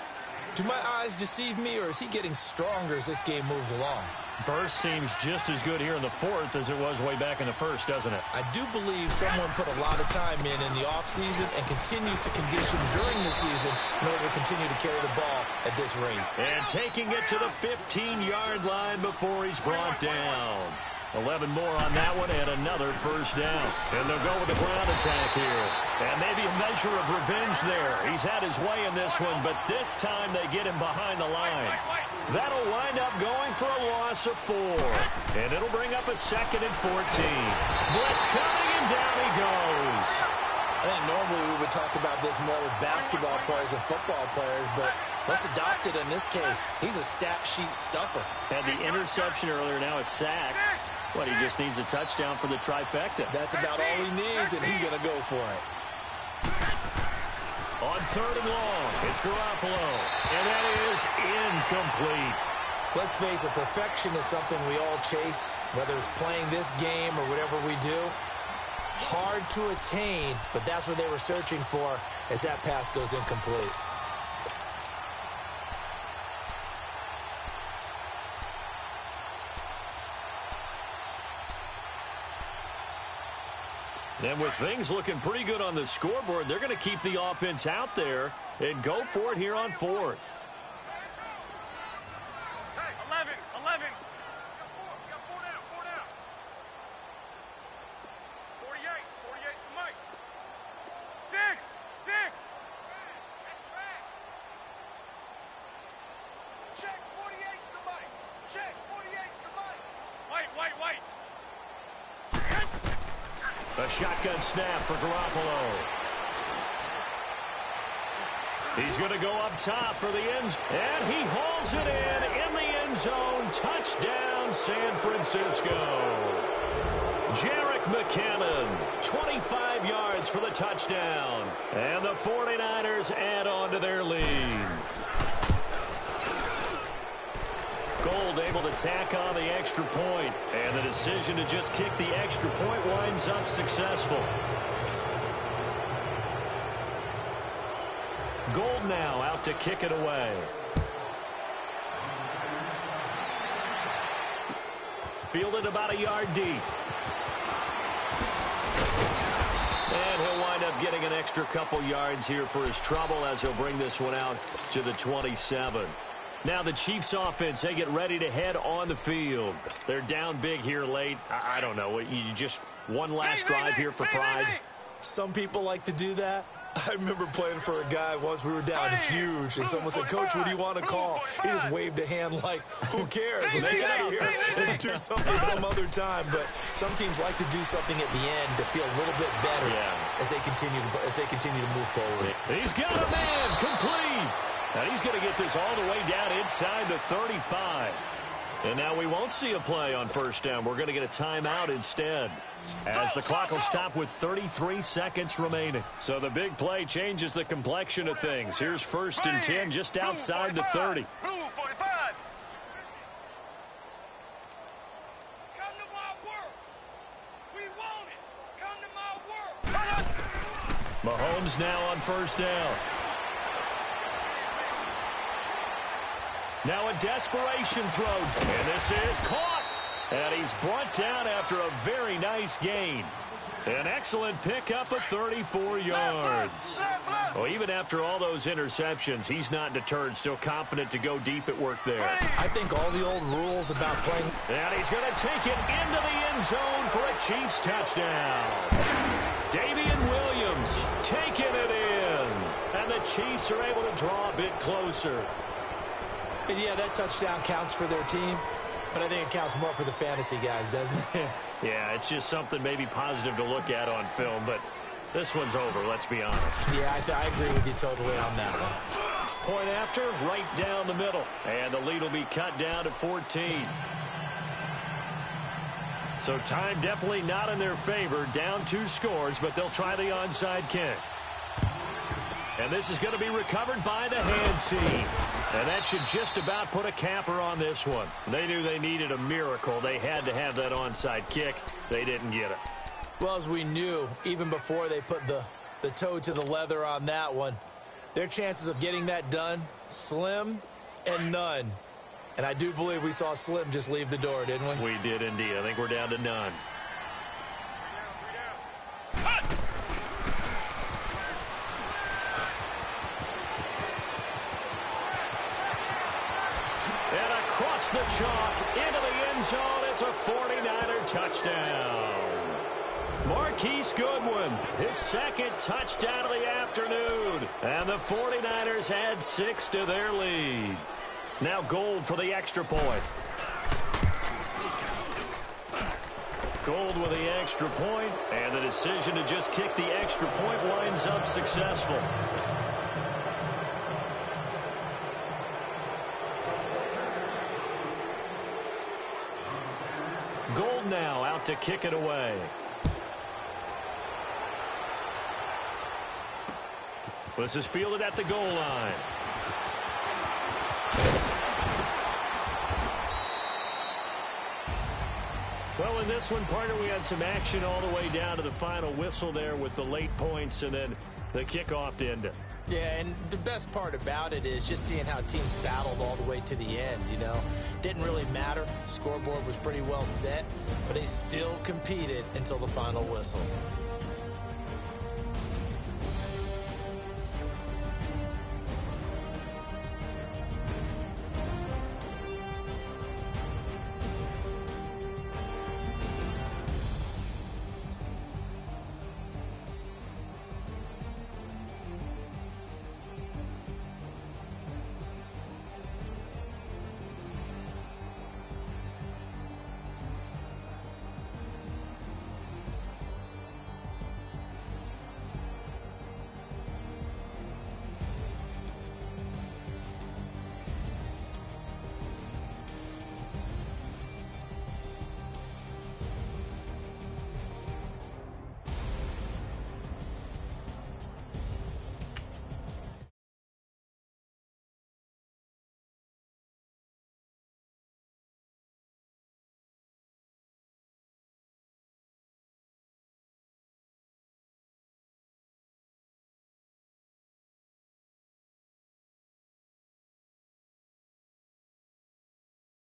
Do my eyes deceive me, or is he getting stronger as this game moves along? Burst seems just as good here in the 4th as it was way back in the 1st, doesn't it? I do believe someone put a lot of time in the offseason and continues to condition during the season in order to continue to carry the ball at this rate. And taking it to the 15-yard line before he's brought down. 11 more on that one and another 1st down. And they'll go with the ground attack here. And maybe a measure of revenge there. He's had his way in this one, but this time they get him behind the line. That'll wind up going for a loss of 4. And it'll bring up a 2nd and 14. Blitz coming, and down he goes. I think normally we would talk about this more with basketball players and football players, but let's adopt it in this case. He's a stat sheet stuffer. Had the interception earlier, now a sack. What, he just needs a touchdown for the trifecta. That's about all he needs, and he's going to go for it. On 3rd and long, it's Garoppolo, and that is incomplete. Let's face it, perfection is something we all chase, whether it's playing this game or whatever we do. Hard to attain, but that's what they were searching for as that pass goes incomplete. And with things looking pretty good on the scoreboard, they're going to keep the offense out there and go for it here on 4th. Hey, 11. You got 4 down. 48 to Mike. 6. That's track. Check 48 to Mike. Check 48 to Mike. White. A shotgun snap for Garoppolo. He's going to go up top for the end zone. And he hauls it in the end zone. Touchdown, San Francisco. Jerick McKinnon, 25 yards for the touchdown. And the 49ers add on to their lead. Gold able to tack on the extra point, and the decision to just kick the extra point winds up successful. Gold now out to kick it away. Fielded about a yard deep. And he'll wind up getting an extra couple yards here for his trouble as he'll bring this one out to the 27. Now the Chiefs offense, they get ready to head on the field. They're down big here late. I don't know. You just one last drive here for pride. Some people like to do that. I remember playing for a guy once. We were down huge, and someone said, "Coach, what do you want to call?" He just waved a hand like, "Who cares? Let's get out of here and do something some other time." But some teams like to do something at the end to feel a little bit better as they continue to move forward. He's got a man complete, and he's going to get this all the way down inside the 35. And now we won't see a play on first down. We're going to get a timeout instead, as the clock will stop with 33 seconds remaining. So the big play changes the complexion of things. Here's 1st and 10 just outside the 30. Blue 45. Come to my work. We want it. Come to my work. Mahomes now on first down. Now a desperation throw, and this is caught. And he's brought down after a very nice gain. An excellent pickup of 34 yards. Well, even after all those interceptions, he's not deterred, still confident to go deep at work there. I think all the old rules about playing. And he's going to take it into the end zone for a Chiefs touchdown. Damian Williams taking it in. And the Chiefs are able to draw a bit closer. And yeah, that touchdown counts for their team, but I think it counts more for the fantasy guys, doesn't it? Yeah, it's just something maybe positive to look at on film, but this one's over, let's be honest. Yeah, I agree with you totally on that one. Point after, right down the middle, and the lead will be cut down to 14. So time definitely not in their favor, down 2 scores, but they'll try the onside kick. And this is going to be recovered by the hands team. And that should just about put a capper on this one. They knew they needed a miracle. They had to have that onside kick. They didn't get it. Well, as we knew, even before they put the toe to the leather on that one, their chances of getting that done, slim and none. And I do believe we saw Slim just leave the door, didn't we? We did indeed. I think we're down to none. Across the chalk, into the end zone, it's a 49er touchdown. Marquise Goodwin, his 2nd touchdown of the afternoon. And the 49ers add 6 to their lead. Now Gold for the extra point. Gold with the extra point, and the decision to just kick the extra point winds up successful. Gold now out to kick it away. This is fielded at the goal line. Well, in this one, partner, we had some action all the way down to the final whistle there with the late points and then the kickoff to end it. Yeah, and the best part about it is just seeing how teams battled all the way to the end, you know. Didn't really matter. Scoreboard was pretty well set, but they still competed until the final whistle.